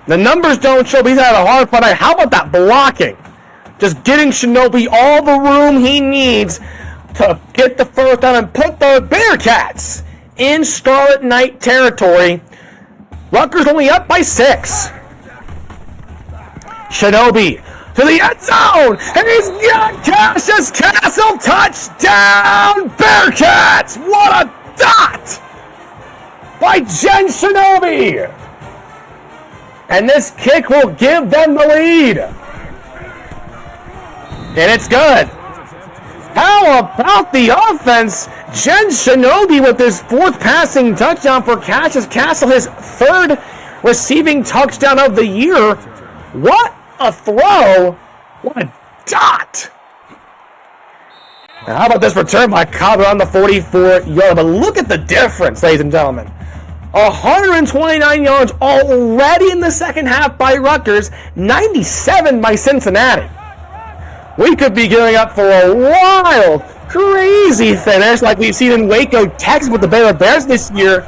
A: The numbers don't show, but he's had a hard fight. How about that blocking? Just getting Shinobi all the room he needs to get the first down and put the Bearcats in Scarlet Knight territory. Rutgers only up by 6. Shinobi to the end zone, and he's got Cassius Castle. Touchdown, Bearcats! What a dot by Jen Shinobi! And this kick will give them the lead. And it's good. How about the offense? Jen Shinobi with his 4th passing touchdown for Cassius Castle, his 3rd receiving touchdown of the year. What a throw! What a dot! Now, how about this return by Cobb on the 44-yard? But look at the difference, ladies and gentlemen. 129 yards already in the second half by Rutgers, 97 by Cincinnati. We could be gearing up for a wild, crazy finish like we've seen in Waco, Texas with the Baylor Bears this year.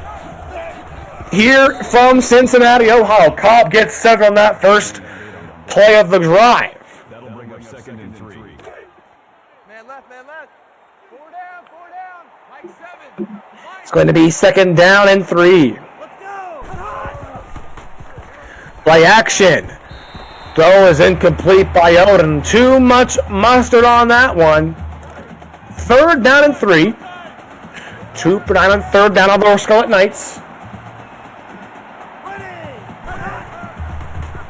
A: Here from Cincinnati, Ohio. Cobb gets 7 on that first play of the drive.
B: That'll bring up 2nd and 3.
C: Man left. 4 down. Mike 7.
A: It's going to be 2nd down and 3.
C: Let's go.
A: Play action. Throw is incomplete by Odin. Too much mustard on that one. 3rd down and 3. 2 for 9 on 3rd down on the Scarlet Knights.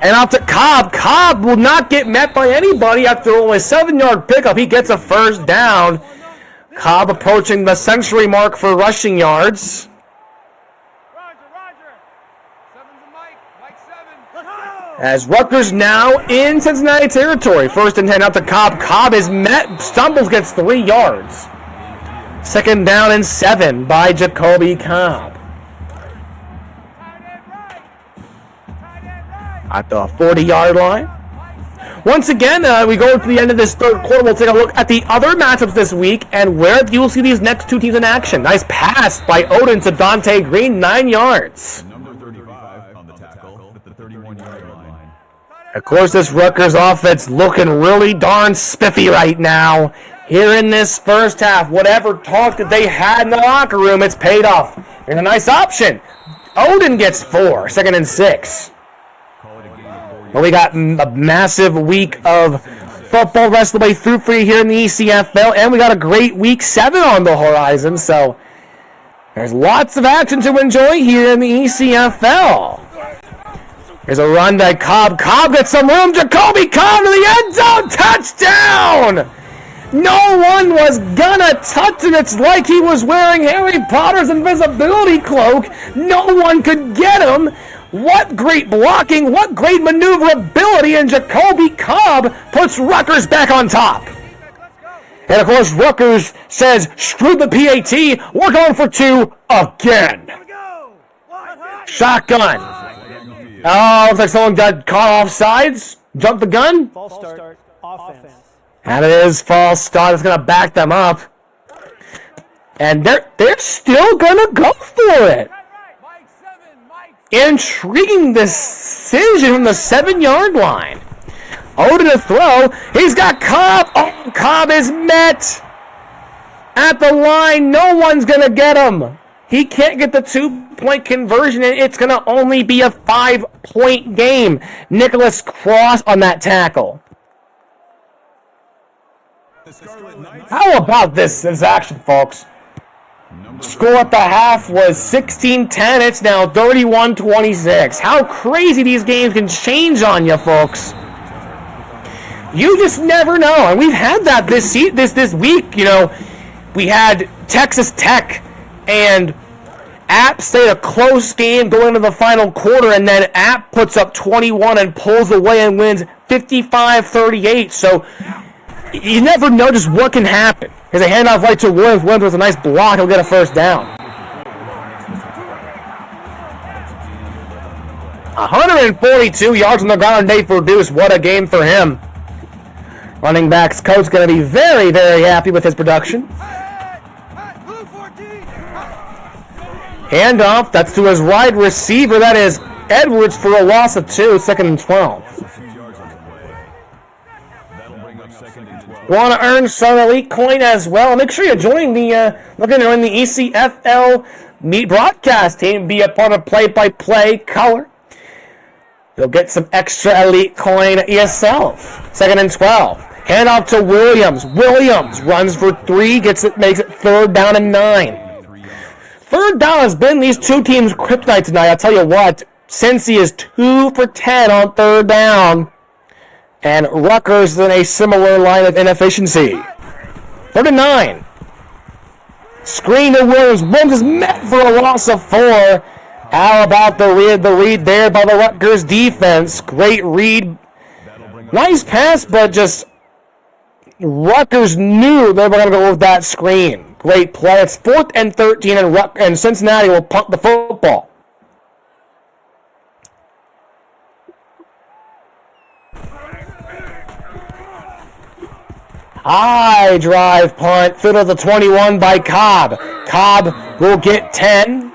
A: And out to Cobb. Cobb will not get met by anybody after only a 7-yard pickup. He gets a 1st down. Cobb approaching the century mark for rushing yards.
C: Roger. 7's a Mike. Mike 7. Let's go.
A: As Rutgers now in Cincinnati territory. 1st and 10 out to Cobb. Cobb is met, stumbles, gets 3 yards. 2nd down and 7 by Jacoby Cobb. At the 40-yard line. Once again, we go to the end of this 3rd quarter. We'll take a look at the other matchups this week and where you will see these next 2 teams in action. Nice pass by Odin to Dante Green, 9 yards.
B: Number 35 on the tackle at the 31-yard line.
A: Of course, this Rutgers offense looking really darn spiffy right now. Here in this first half, whatever talk that they had in the locker room, it's paid off. Here's a nice option. Odin gets 4, 2nd and 6. Well, we got a massive week of football rest of the way through for you here in the ECFL, and we got a great week 7 on the horizon, so there's lots of action to enjoy here in the ECFL. Here's a run by Cobb. Cobb gets some room. Jacoby Cobb to the end zone. Touchdown! No one was gonna touch him. It's like he was wearing Harry Potter's invisibility cloak. No one could get him. What great blocking, what great maneuverability, and Jacoby Cobb puts Rutgers back on top. And of course, Rutgers says, screw the PAT, we're going for 2 again. Shotgun. Oh, looks like someone got caught off sides. Jumped the gun.
D: False start, offense.
A: And it is false start. It's going to back them up. And they're still going to go for it. Intriguing decision from the 7-yard line. Odin to throw. He's got Cobb. Oh, Cobb is met at the line. No one's going to get him. He can't get the 2-point conversion, and it's going to only be a 5-point game. Nicholas Cross on that tackle. How about this action, folks? Score at the half was 16-10. It's now 31-26. How crazy these games can change on you, folks. You just never know. And we've had that this week. You know, we had Texas Tech and App stayed a close game going into the final quarter, and then App puts up 21 and pulls away and wins 55-38. So you never know just what can happen. Here's a handoff right to Williams. Williams with a nice block. He'll get a first down. 142 yards on the ground. Nate Verdus. What a game for him. Running backs coach going to be very, very happy with his production. Handoff. That's to his wide receiver. That is Edwards for a loss of 2. 2nd and 12. Want to earn some elite coin as well? Make sure you join the looking to join the ECFL broadcast team. Be a part of play-by-play color. You'll get some extra elite coin yourself. 2nd and 12. Hand off to Williams. Williams runs for 3, makes it 3rd down and 9. 3rd down has been these two teams' kryptonite tonight. I'll tell you what, Cincy is 2 for 10 on 3rd down. And Rutgers is in a similar line of inefficiency. 3rd and 9. Screen to Williams. Williams is met for a loss of 4. How about the read there by the Rutgers defense? Great read. Nice pass, but just Rutgers knew they were going to go with that screen. Great play. It's 4th and 13, and Cincinnati will punt the football. High drive punt, fiddle to 21 by Cobb. Cobb will get 10.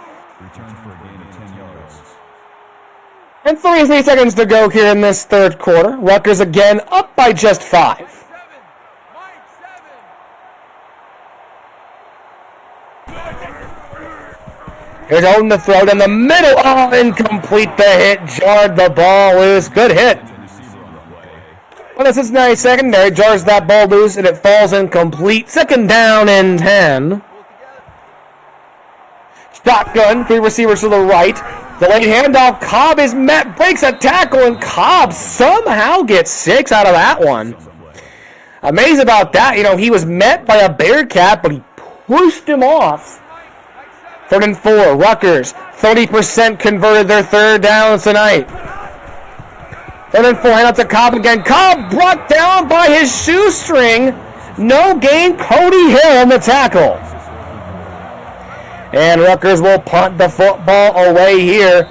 A: And 33 seconds to go here in this 3rd quarter. Rutgers again up by just 5. Here's Odin to throw it in the middle. Oh, incomplete. The hit jarred the ball loose. Good hit. Well, the Cincinnati secondary jars that ball loose, and it falls incomplete. 2nd down and 10. Shotgun, 3 receivers to the right. Delayed handoff. Cobb is met, breaks a tackle, and Cobb somehow gets 6 out of that one. Amazed about that. You know, he was met by a Bearcat, but he pushed him off. 3rd and 4. Rutgers, 30% converted their 3rd down tonight. 3rd and 4, hand up to Cobb again. Cobb brought down by his shoestring. No gain. Cody Hill on the tackle. And Rutgers will punt the football away here.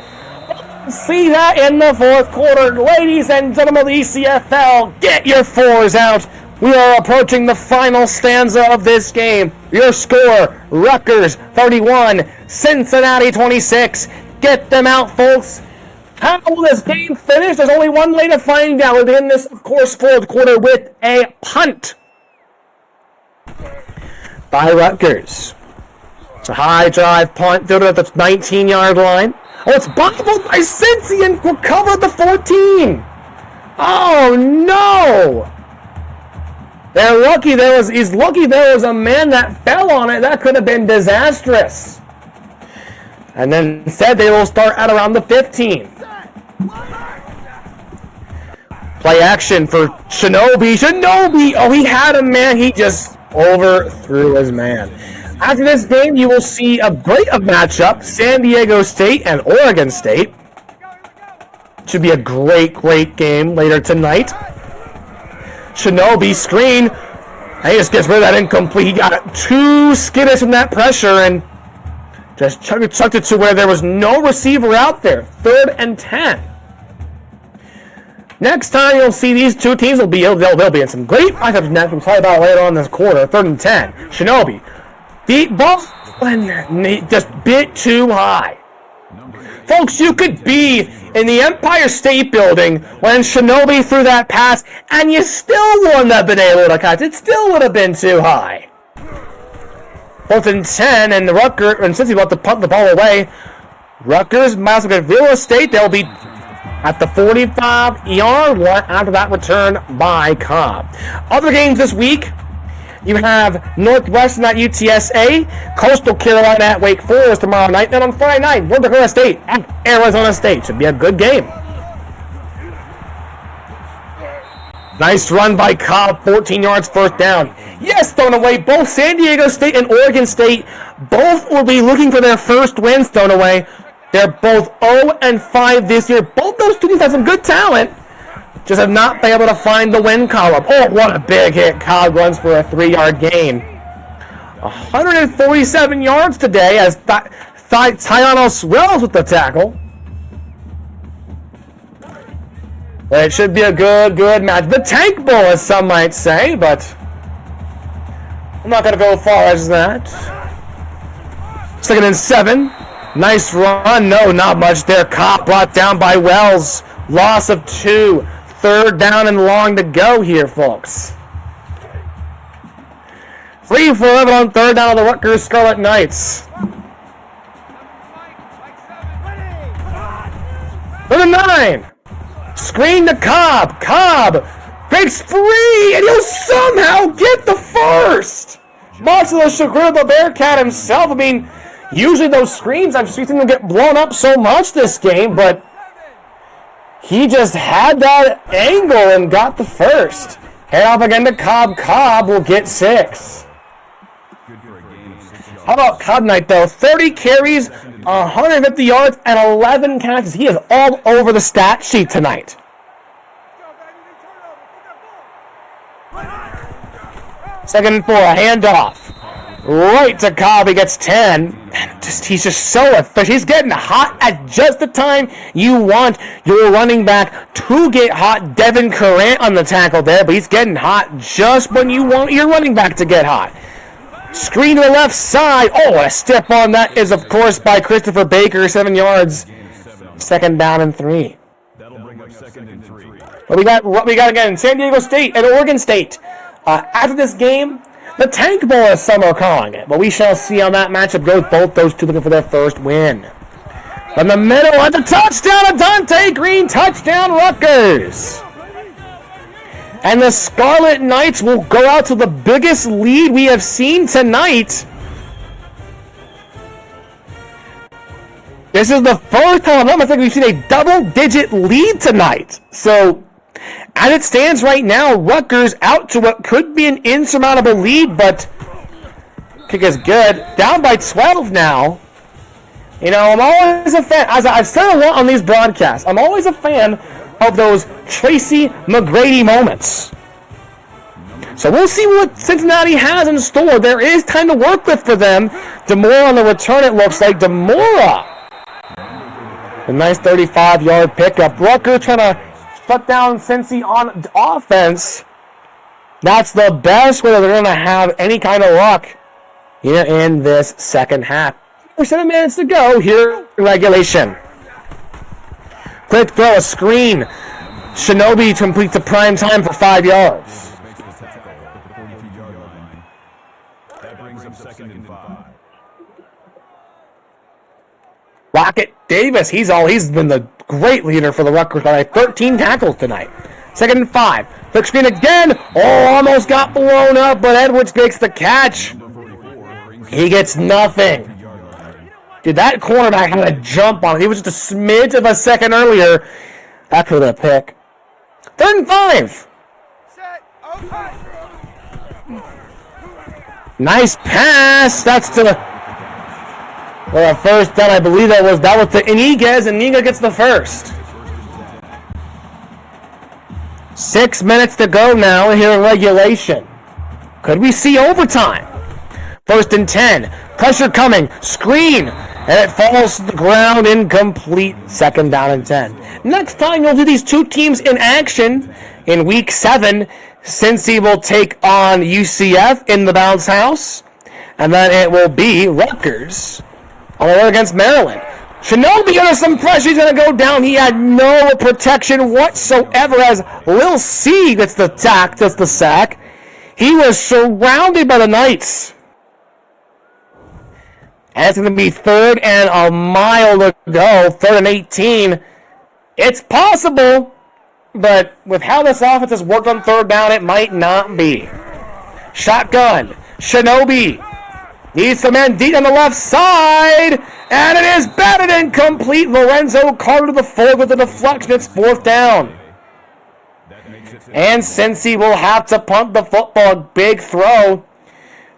A: See that in the 4th quarter. Ladies and gentlemen of the ECFL, get your 4s out. We are approaching the final stanza of this game. Your score, Rutgers 31, Cincinnati 26. Get them out, folks. How will this game finish? There's only one way to find out. We'll begin this, of course, 4th quarter with a punt by Rutgers. It's a high drive punt, fielded at the 19-yard line. Oh, it's bobbled by Cincy and will cover the 14. Oh, no. He's lucky there was a man that fell on it. That could have been disastrous. And then instead they will start at around the 15. Play action for Shinobi. Oh, he had a man. He just overthrew his man. After this game, you will see a great matchup. San Diego State and Oregon State. Should be a great, great game later tonight. Shinobi screen. And he just gets rid of that incomplete. He got 2 skidders from that pressure and just chucked it to where there was no receiver out there. 3rd and 10. Next time you'll see these two teams, they'll be in some great matchups next. We'll talk about it later on in this quarter. 3rd and 10. Shinobi The ball just bit too high. Folks, you could be in the Empire State Building when Shinobi threw that pass, and you still wouldn't have been able to catch it. It still would have been too high. Both in 10, and the Rutgers, and since he's about to punt the ball away, Rutgers might as well get real estate. They'll be at the 45-yard line after that return by Cobb. Other games this week, you have Northwestern at UTSA, Coastal Carolina at Wake Forest tomorrow night, then on Friday night, North Dakota State at Arizona State. Should be a good game. Nice run by Cobb, 14 yards, first down. Yes, thrown away. Both San Diego State and Oregon State, both will be looking for their first wins thrown away. They're both 0-5 this year. Both those teams have some good talent, just have not been able to find the win column. Oh, what a big hit. Cobb runs for a 3-yard gain. 147 yards today as Tyanos Wells with the tackle. It should be a good match. The Tank Bowl, as some might say, but I'm not going to go as far as that. 2nd and 7. Nice run. No, not much there. Cobb brought down by Wells. Loss of 2. 3rd down and long to go here, folks. 3 for 11 on 3rd down on the Rutgers Scarlet Knights. 3rd and 9. Screen to Cobb. Cobb breaks free, and he'll somehow get the first. Much to the chagrin of the Bearcat himself. I mean, usually those screens, I've seen them get blown up so much this game, but he just had that angle and got the first. Head off again to Cobb. Cobb will get 6. How about Cobb Knight, though? 30 carries, 150 yards, and 11 catches. He is all over the stat sheet tonight. 2nd and 4, a handoff. Right to Cobb, he gets 10. He's just so efficient. He's getting hot at just the time you want your running back to get hot. Devin Currant on the tackle there, but he's getting hot just when you want your running back to get hot. Screen to the left side. Oh, a step on that is, of course, by Christopher Baker, 7 yards. 2nd down and 3.
B: That'll bring up 2nd and 3.
A: What we got again? San Diego State and Oregon State. After this game, the Tank Bowl, as some are calling it. But we shall see how that matchup goes. Both those two looking for their first win. From the middle at the touchdown of Dante Green. Touchdown Rutgers. And the Scarlet Knights will go out to the biggest lead we have seen tonight. This is the first time I think we've seen a double-digit lead tonight. So, as it stands right now, Rutgers out to what could be an insurmountable lead, but kick is good. Down by 12 now. You know, I'm always a fan, as I've said a lot on these broadcasts, I'm always a fan of those Tracy McGrady moments. So we'll see what Cincinnati has in store. There is time to work with for them. DeMora on the return, it looks like. DeMora. A nice 35-yard pickup. Rutgers trying to shut down Cincy on offense. That's the best way they're going to have any kind of luck here in this second half. 7 minutes to go here in regulation. Quick throw, a screen. Shinobi completes the prime time for 5 yards.
B: That brings up 2nd and 5.
A: Rocket Davis, he's been the great leader for the Rutgers. 13 tackles tonight. 2nd and 5. Quick screen again. Oh, almost got blown up, but Edwards makes the catch. He gets nothing. Dude, that cornerback had a jump on it. He was just a smidge of a second earlier after the pick. 3rd and 5. Nice pass. That's to a first down. I believe that was to Iniguez, and Iniguez gets the first. 6 minutes to go now here in regulation. Could we see overtime? 1st and 10. Pressure coming. Screen. And it falls to the ground, incomplete. 2nd down and 10. Next time you'll do these two teams in action in Week 7. Cincy will take on UCF in the bounce house. And then it will be Rutgers on the way against Maryland. Shinobi under some pressure. He's going to go down. He had no protection whatsoever as Lil C gets the sack. He was surrounded by the Knights. And it's going to be 3rd and a mile to go. 3rd and 18. It's possible, but with how this offense has worked on 3rd down, it might not be. Shotgun. Shinobi needs some men deep on the left side. And it is batted incomplete. Lorenzo Carter to the 4th with the deflection. It's 4th down. And Cincy will have to punt the football. Big throw.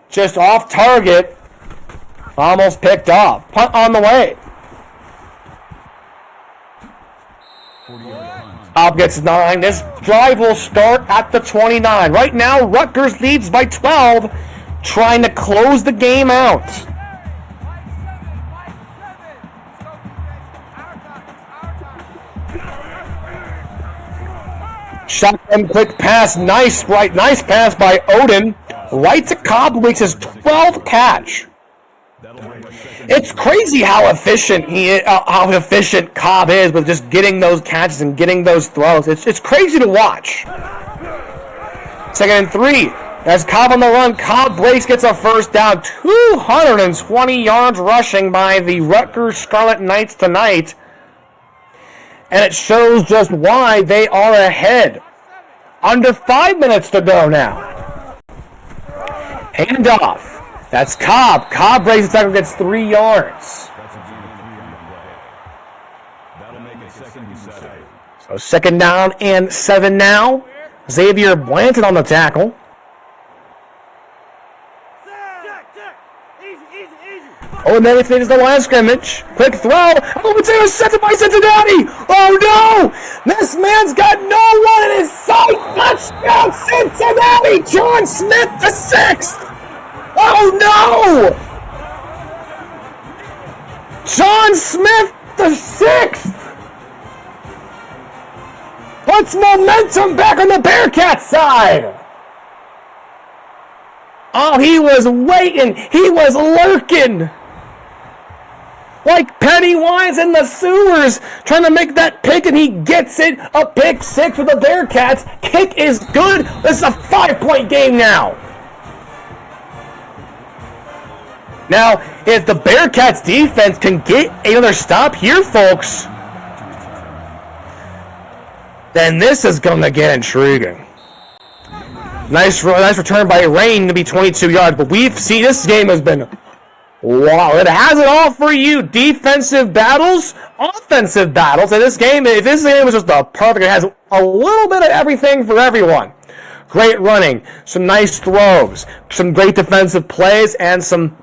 A: Just off target. Almost picked off. Punt on the way. Cobb gets 9. This drive will start at the 29. Right now, Rutgers leads by 12, trying to close the game out. Shotgun quick pass, nice pass by Odin. Right to Cobb, who makes his 12th catch. It's crazy how efficient Cobb is with just getting those catches and getting those throws. It's crazy to watch. 2nd and 3. As Cobb on the run, Cobb breaks, gets a 1st down. 220 yards rushing by the Rutgers Scarlet Knights tonight. And it shows just why they are ahead. Under 5 minutes to go now. Hand off. That's Cobb. Cobb breaks the tackle, gets 3 yards. So 2nd down and 7 now. Xavier Blanton on the tackle. Oh, and then it finishes the line of scrimmage. Quick throw. Oh, it's intercepted by Cincinnati. Oh, no. This man's got no one in his sight. Touchdown, Cincinnati. John Smith, the 6th. Oh, no. John Smith, the 6th. Puts momentum back on the Bearcats side. Oh, he was waiting. He was lurking. Like Pennywise in the sewers, trying to make that pick, and he gets it. A pick 6 for the Bearcats. Kick is good. This is a 5-point game now. Now, if the Bearcats defense can get another stop here, folks, then this is going to get intriguing. Nice return by Rain to be 22 yards, but we've seen this game has been, wow, it has it all for you. Defensive battles, offensive battles. And this game, if this game was just a perfect, it has a little bit of everything for everyone. Great running, some nice throws, some great defensive plays, and some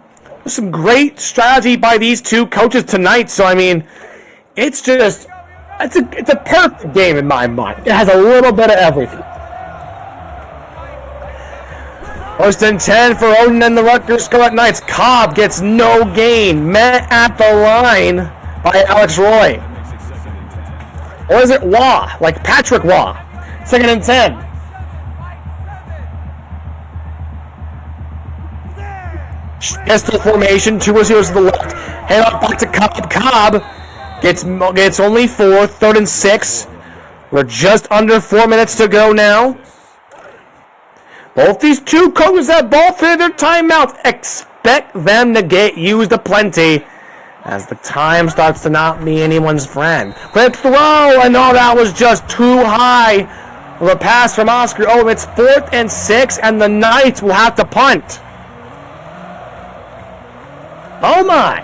A: great strategy by these two coaches tonight. So, I mean, it's a perfect game in my mind. It has a little bit of everything. 1st and 10 for Odin and the Rutgers Scarlet Knights. Cobb gets no gain. Met at the line by Alex Roy. Or is it Waugh? Like Patrick Waugh. 2nd and 10. Pistol formation. 2 receivers to the left. Hand off back to Cobb. Cobb gets only 4. 3rd and 6. We're just under 4 minutes to go now. Both these two coaches have both hit their timeouts. Expect them to get used aplenty as the time starts to not be anyone's friend. Quick throw, and oh, that was just too high. The pass from Oscar. Oh, it's 4th and 6, and the Knights will have to punt. Oh my.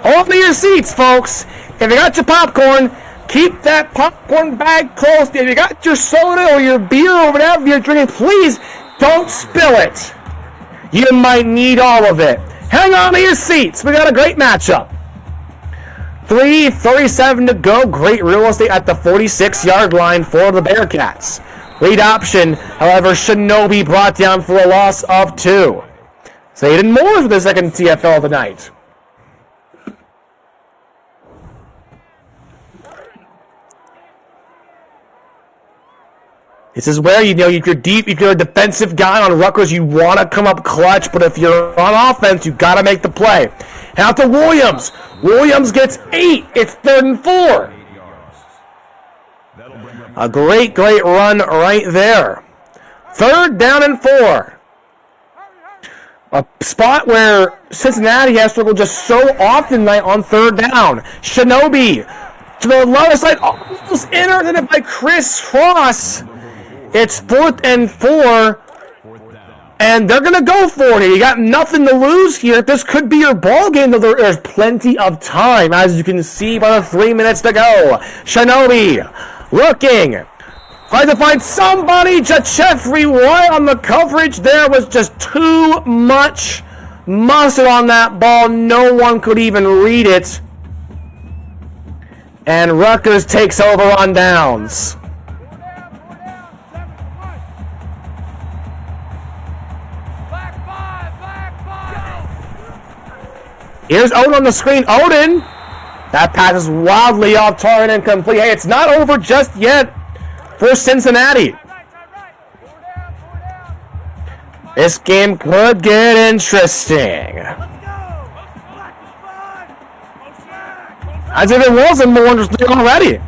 A: Hold to your seats, folks. If you got your popcorn, keep that popcorn bag close. If you got your soda or your beer or whatever you're drinking, please don't spill it. You might need all of it. Hang on to your seats. We got a great matchup. 3:37 to go. Great real estate at the 46-yard line for the Bearcats. Lead option, however, Shinobi brought down for a loss of 2. Zayden Moore for the 2nd CFL of the night. This is where, you know, if you're deep, if you're a defensive guy on Rutgers, you want to come up clutch, but if you're on offense, you got to make the play. Out to Williams. Williams gets 8. It's 3rd and 4. A great run right there. 3rd down and 4. A spot where Cincinnati has struggled just so often tonight on 3rd down. Shinobi to the lower side, almost intercepted by Chris Cross. It's 4th and 4, and they're going to go for it. You got nothing to lose here. This could be your ball game, though there's plenty of time, as you can see by the 3 minutes to go. Shinobi looking, trying to find somebody. Jeffrey White on the coverage there was just too much mustard on that ball. No one could even read it. And Rutgers takes over on downs. Here's Odin on the screen. Odin! That pass is wildly off target and complete. Hey, it's not over just yet for Cincinnati. This game could get interesting. As if it wasn't more interesting already.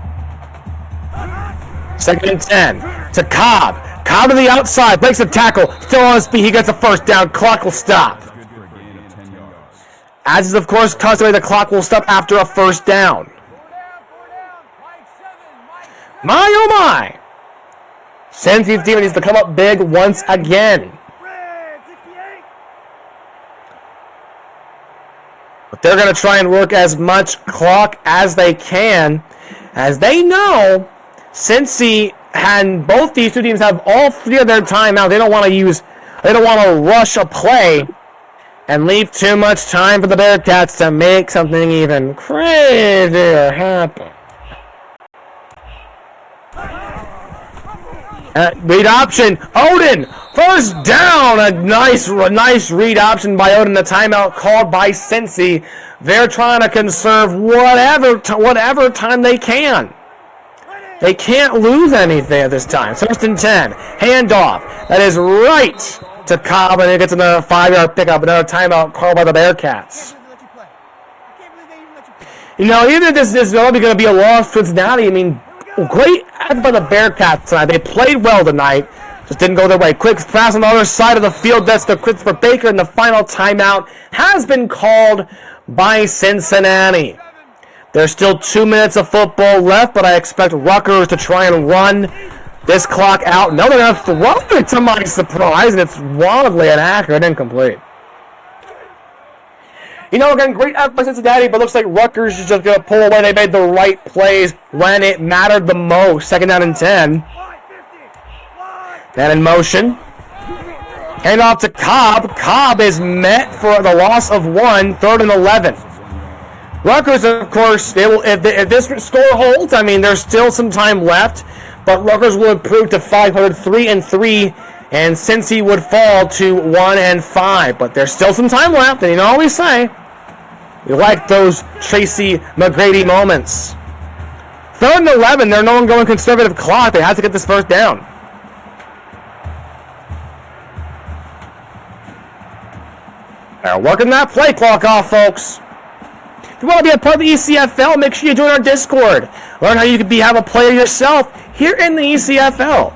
A: 2nd and 10 to Cobb. Cobb to the outside. Breaks the tackle. Still on his feet. He gets a 1st down. Clock will stop. As is, of course, customary, the clock will stop after a 1st down. My, oh my. Cincy's team needs to come up big once again. But they're going to try and work as much clock as they can, as they know Cincy and both these two teams have all 3 of their timeouts. They don't want to rush a play and leave too much time for the Bearcats to make something even crazier happen. Read option, Odin, 1st down. A nice read option by Odin. The timeout called by Cincy. They're trying to conserve whatever time they can. They can't lose anything at this time. 1st and 10, handoff. That is right to Cobb, and it gets another 5-yard pickup, another timeout called by the Bearcats. You know, even if this is only going to be a loss for Cincinnati, I mean, great effort by the Bearcats tonight. They played well tonight, just didn't go their way. Quick pass on the other side of the field. That's to Christopher Baker, and the final timeout has been called by Cincinnati. There's still 2 minutes of football left, but I expect Rutgers to try and run this clock out. No, they're going to throw it to my surprise, and it's wildly inaccurate and incomplete. You know, again, great effort by Cincinnati, but looks like Rutgers is just going to pull away. They made the right plays when it mattered the most. 2nd down and 10. Then in motion. Hand off to Cobb. Cobb is met for the loss of 1, 3rd and 11. Rutgers, of course, they will, if this score holds, I mean, there's still some time left. But Rutgers will improve to 503-3, and Cincy would fall to 1-5. But there's still some time left, and you know what we say. We like those Tracy McGrady moments. 3rd and 11, they're no longer going conservative clock. They have to get this 1st down. They're working that play clock off, folks. If you want to be a part of the ECFL, make sure you join our Discord. Learn how you can have a player yourself here in the ECFL.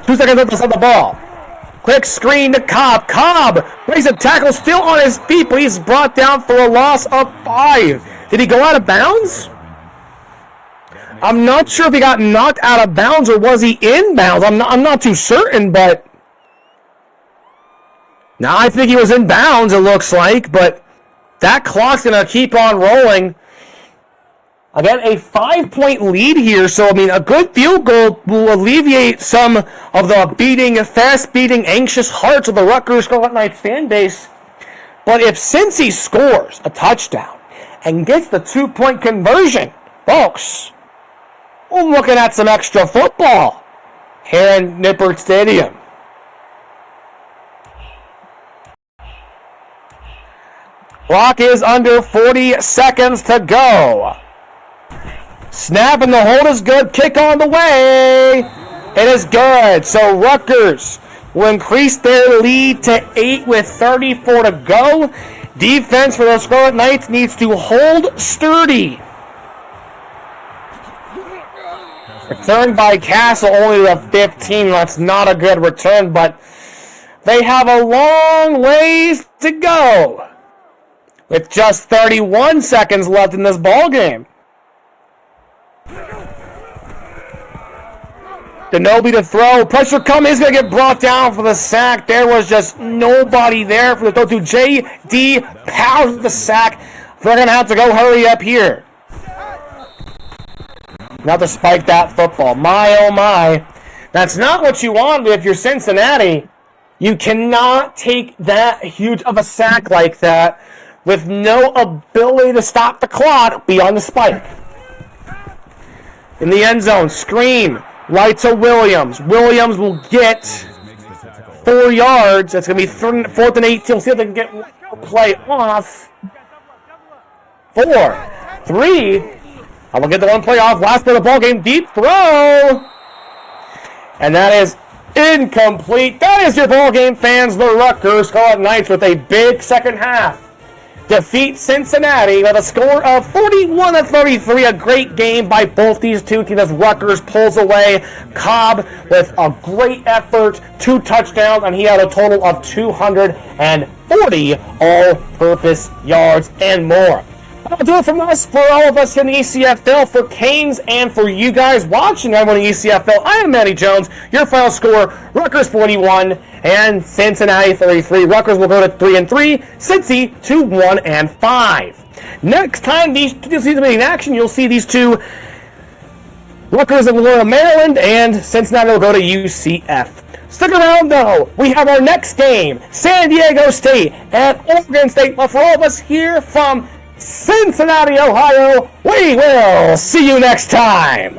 A: Two seconds left on the ball. Quick screen to Cobb. Cobb makes a tackle, still on his feet, but he's brought down for a loss of 5. Did he go out of bounds? I'm not sure if he got knocked out of bounds or was he in bounds. I'm not too certain, but now I think he was in bounds, it looks like, but that clock's going to keep on rolling. Again, a 5-point lead here, so, I mean, a good field goal will alleviate some of the fast-beating, anxious hearts of the Rutgers Scarlet Knights fan base. But if Cincy scores a touchdown and gets the 2-point conversion, folks, we're looking at some extra football here in Nippert Stadium. Clock is under 40 seconds to go. Snap and the hold is good. Kick on the way. It is good. So Rutgers will increase their lead to 8 with 34 to go. Defense for the Scarlet Knights needs to hold sturdy. Return by Castle only to 15. That's not a good return, but they have a long ways to go with just 31 seconds left in this ball game. Denobi to throw. Pressure coming. He's going to get brought down for the sack. There was just nobody there for the throw to J.D. Powers with the sack. They're going to have to go hurry up here. Now to spike that football. My, oh my. That's not what you want if you're Cincinnati. You cannot take that huge of a sack like that with no ability to stop the clock beyond the spike. In the end zone, screen. Right to Williams. Williams will get 4 yards. That's going to be 4th and 18. We'll see if they can get one play off. 4, 3. I will get the one play off. Last play of the ball game. Deep throw. And that is incomplete. That is your ball game, fans. The Rutgers Scarlet Knights with a big second half defeat Cincinnati with a score of 41-33. A great game by both these two teams as Rutgers pulls away. Cobb with a great effort, 2 touchdowns, and he had a total of 240 all-purpose yards and more. That'll do it from us, for all of us in the ECFL, for Canes, and for you guys watching everyone in the ECFL. I am Manny Jones. Your final score, Rutgers 41 and Cincinnati 33. Rutgers will go to 3-3, Cincy to 1-5. Next time these two teams will be in action, you'll see these two. Rutgers will go to Maryland, and Cincinnati will go to UCF. Stick around, though. We have our next game, San Diego State at Oregon State. But for all of us here from Cincinnati, Ohio, we will see you next time.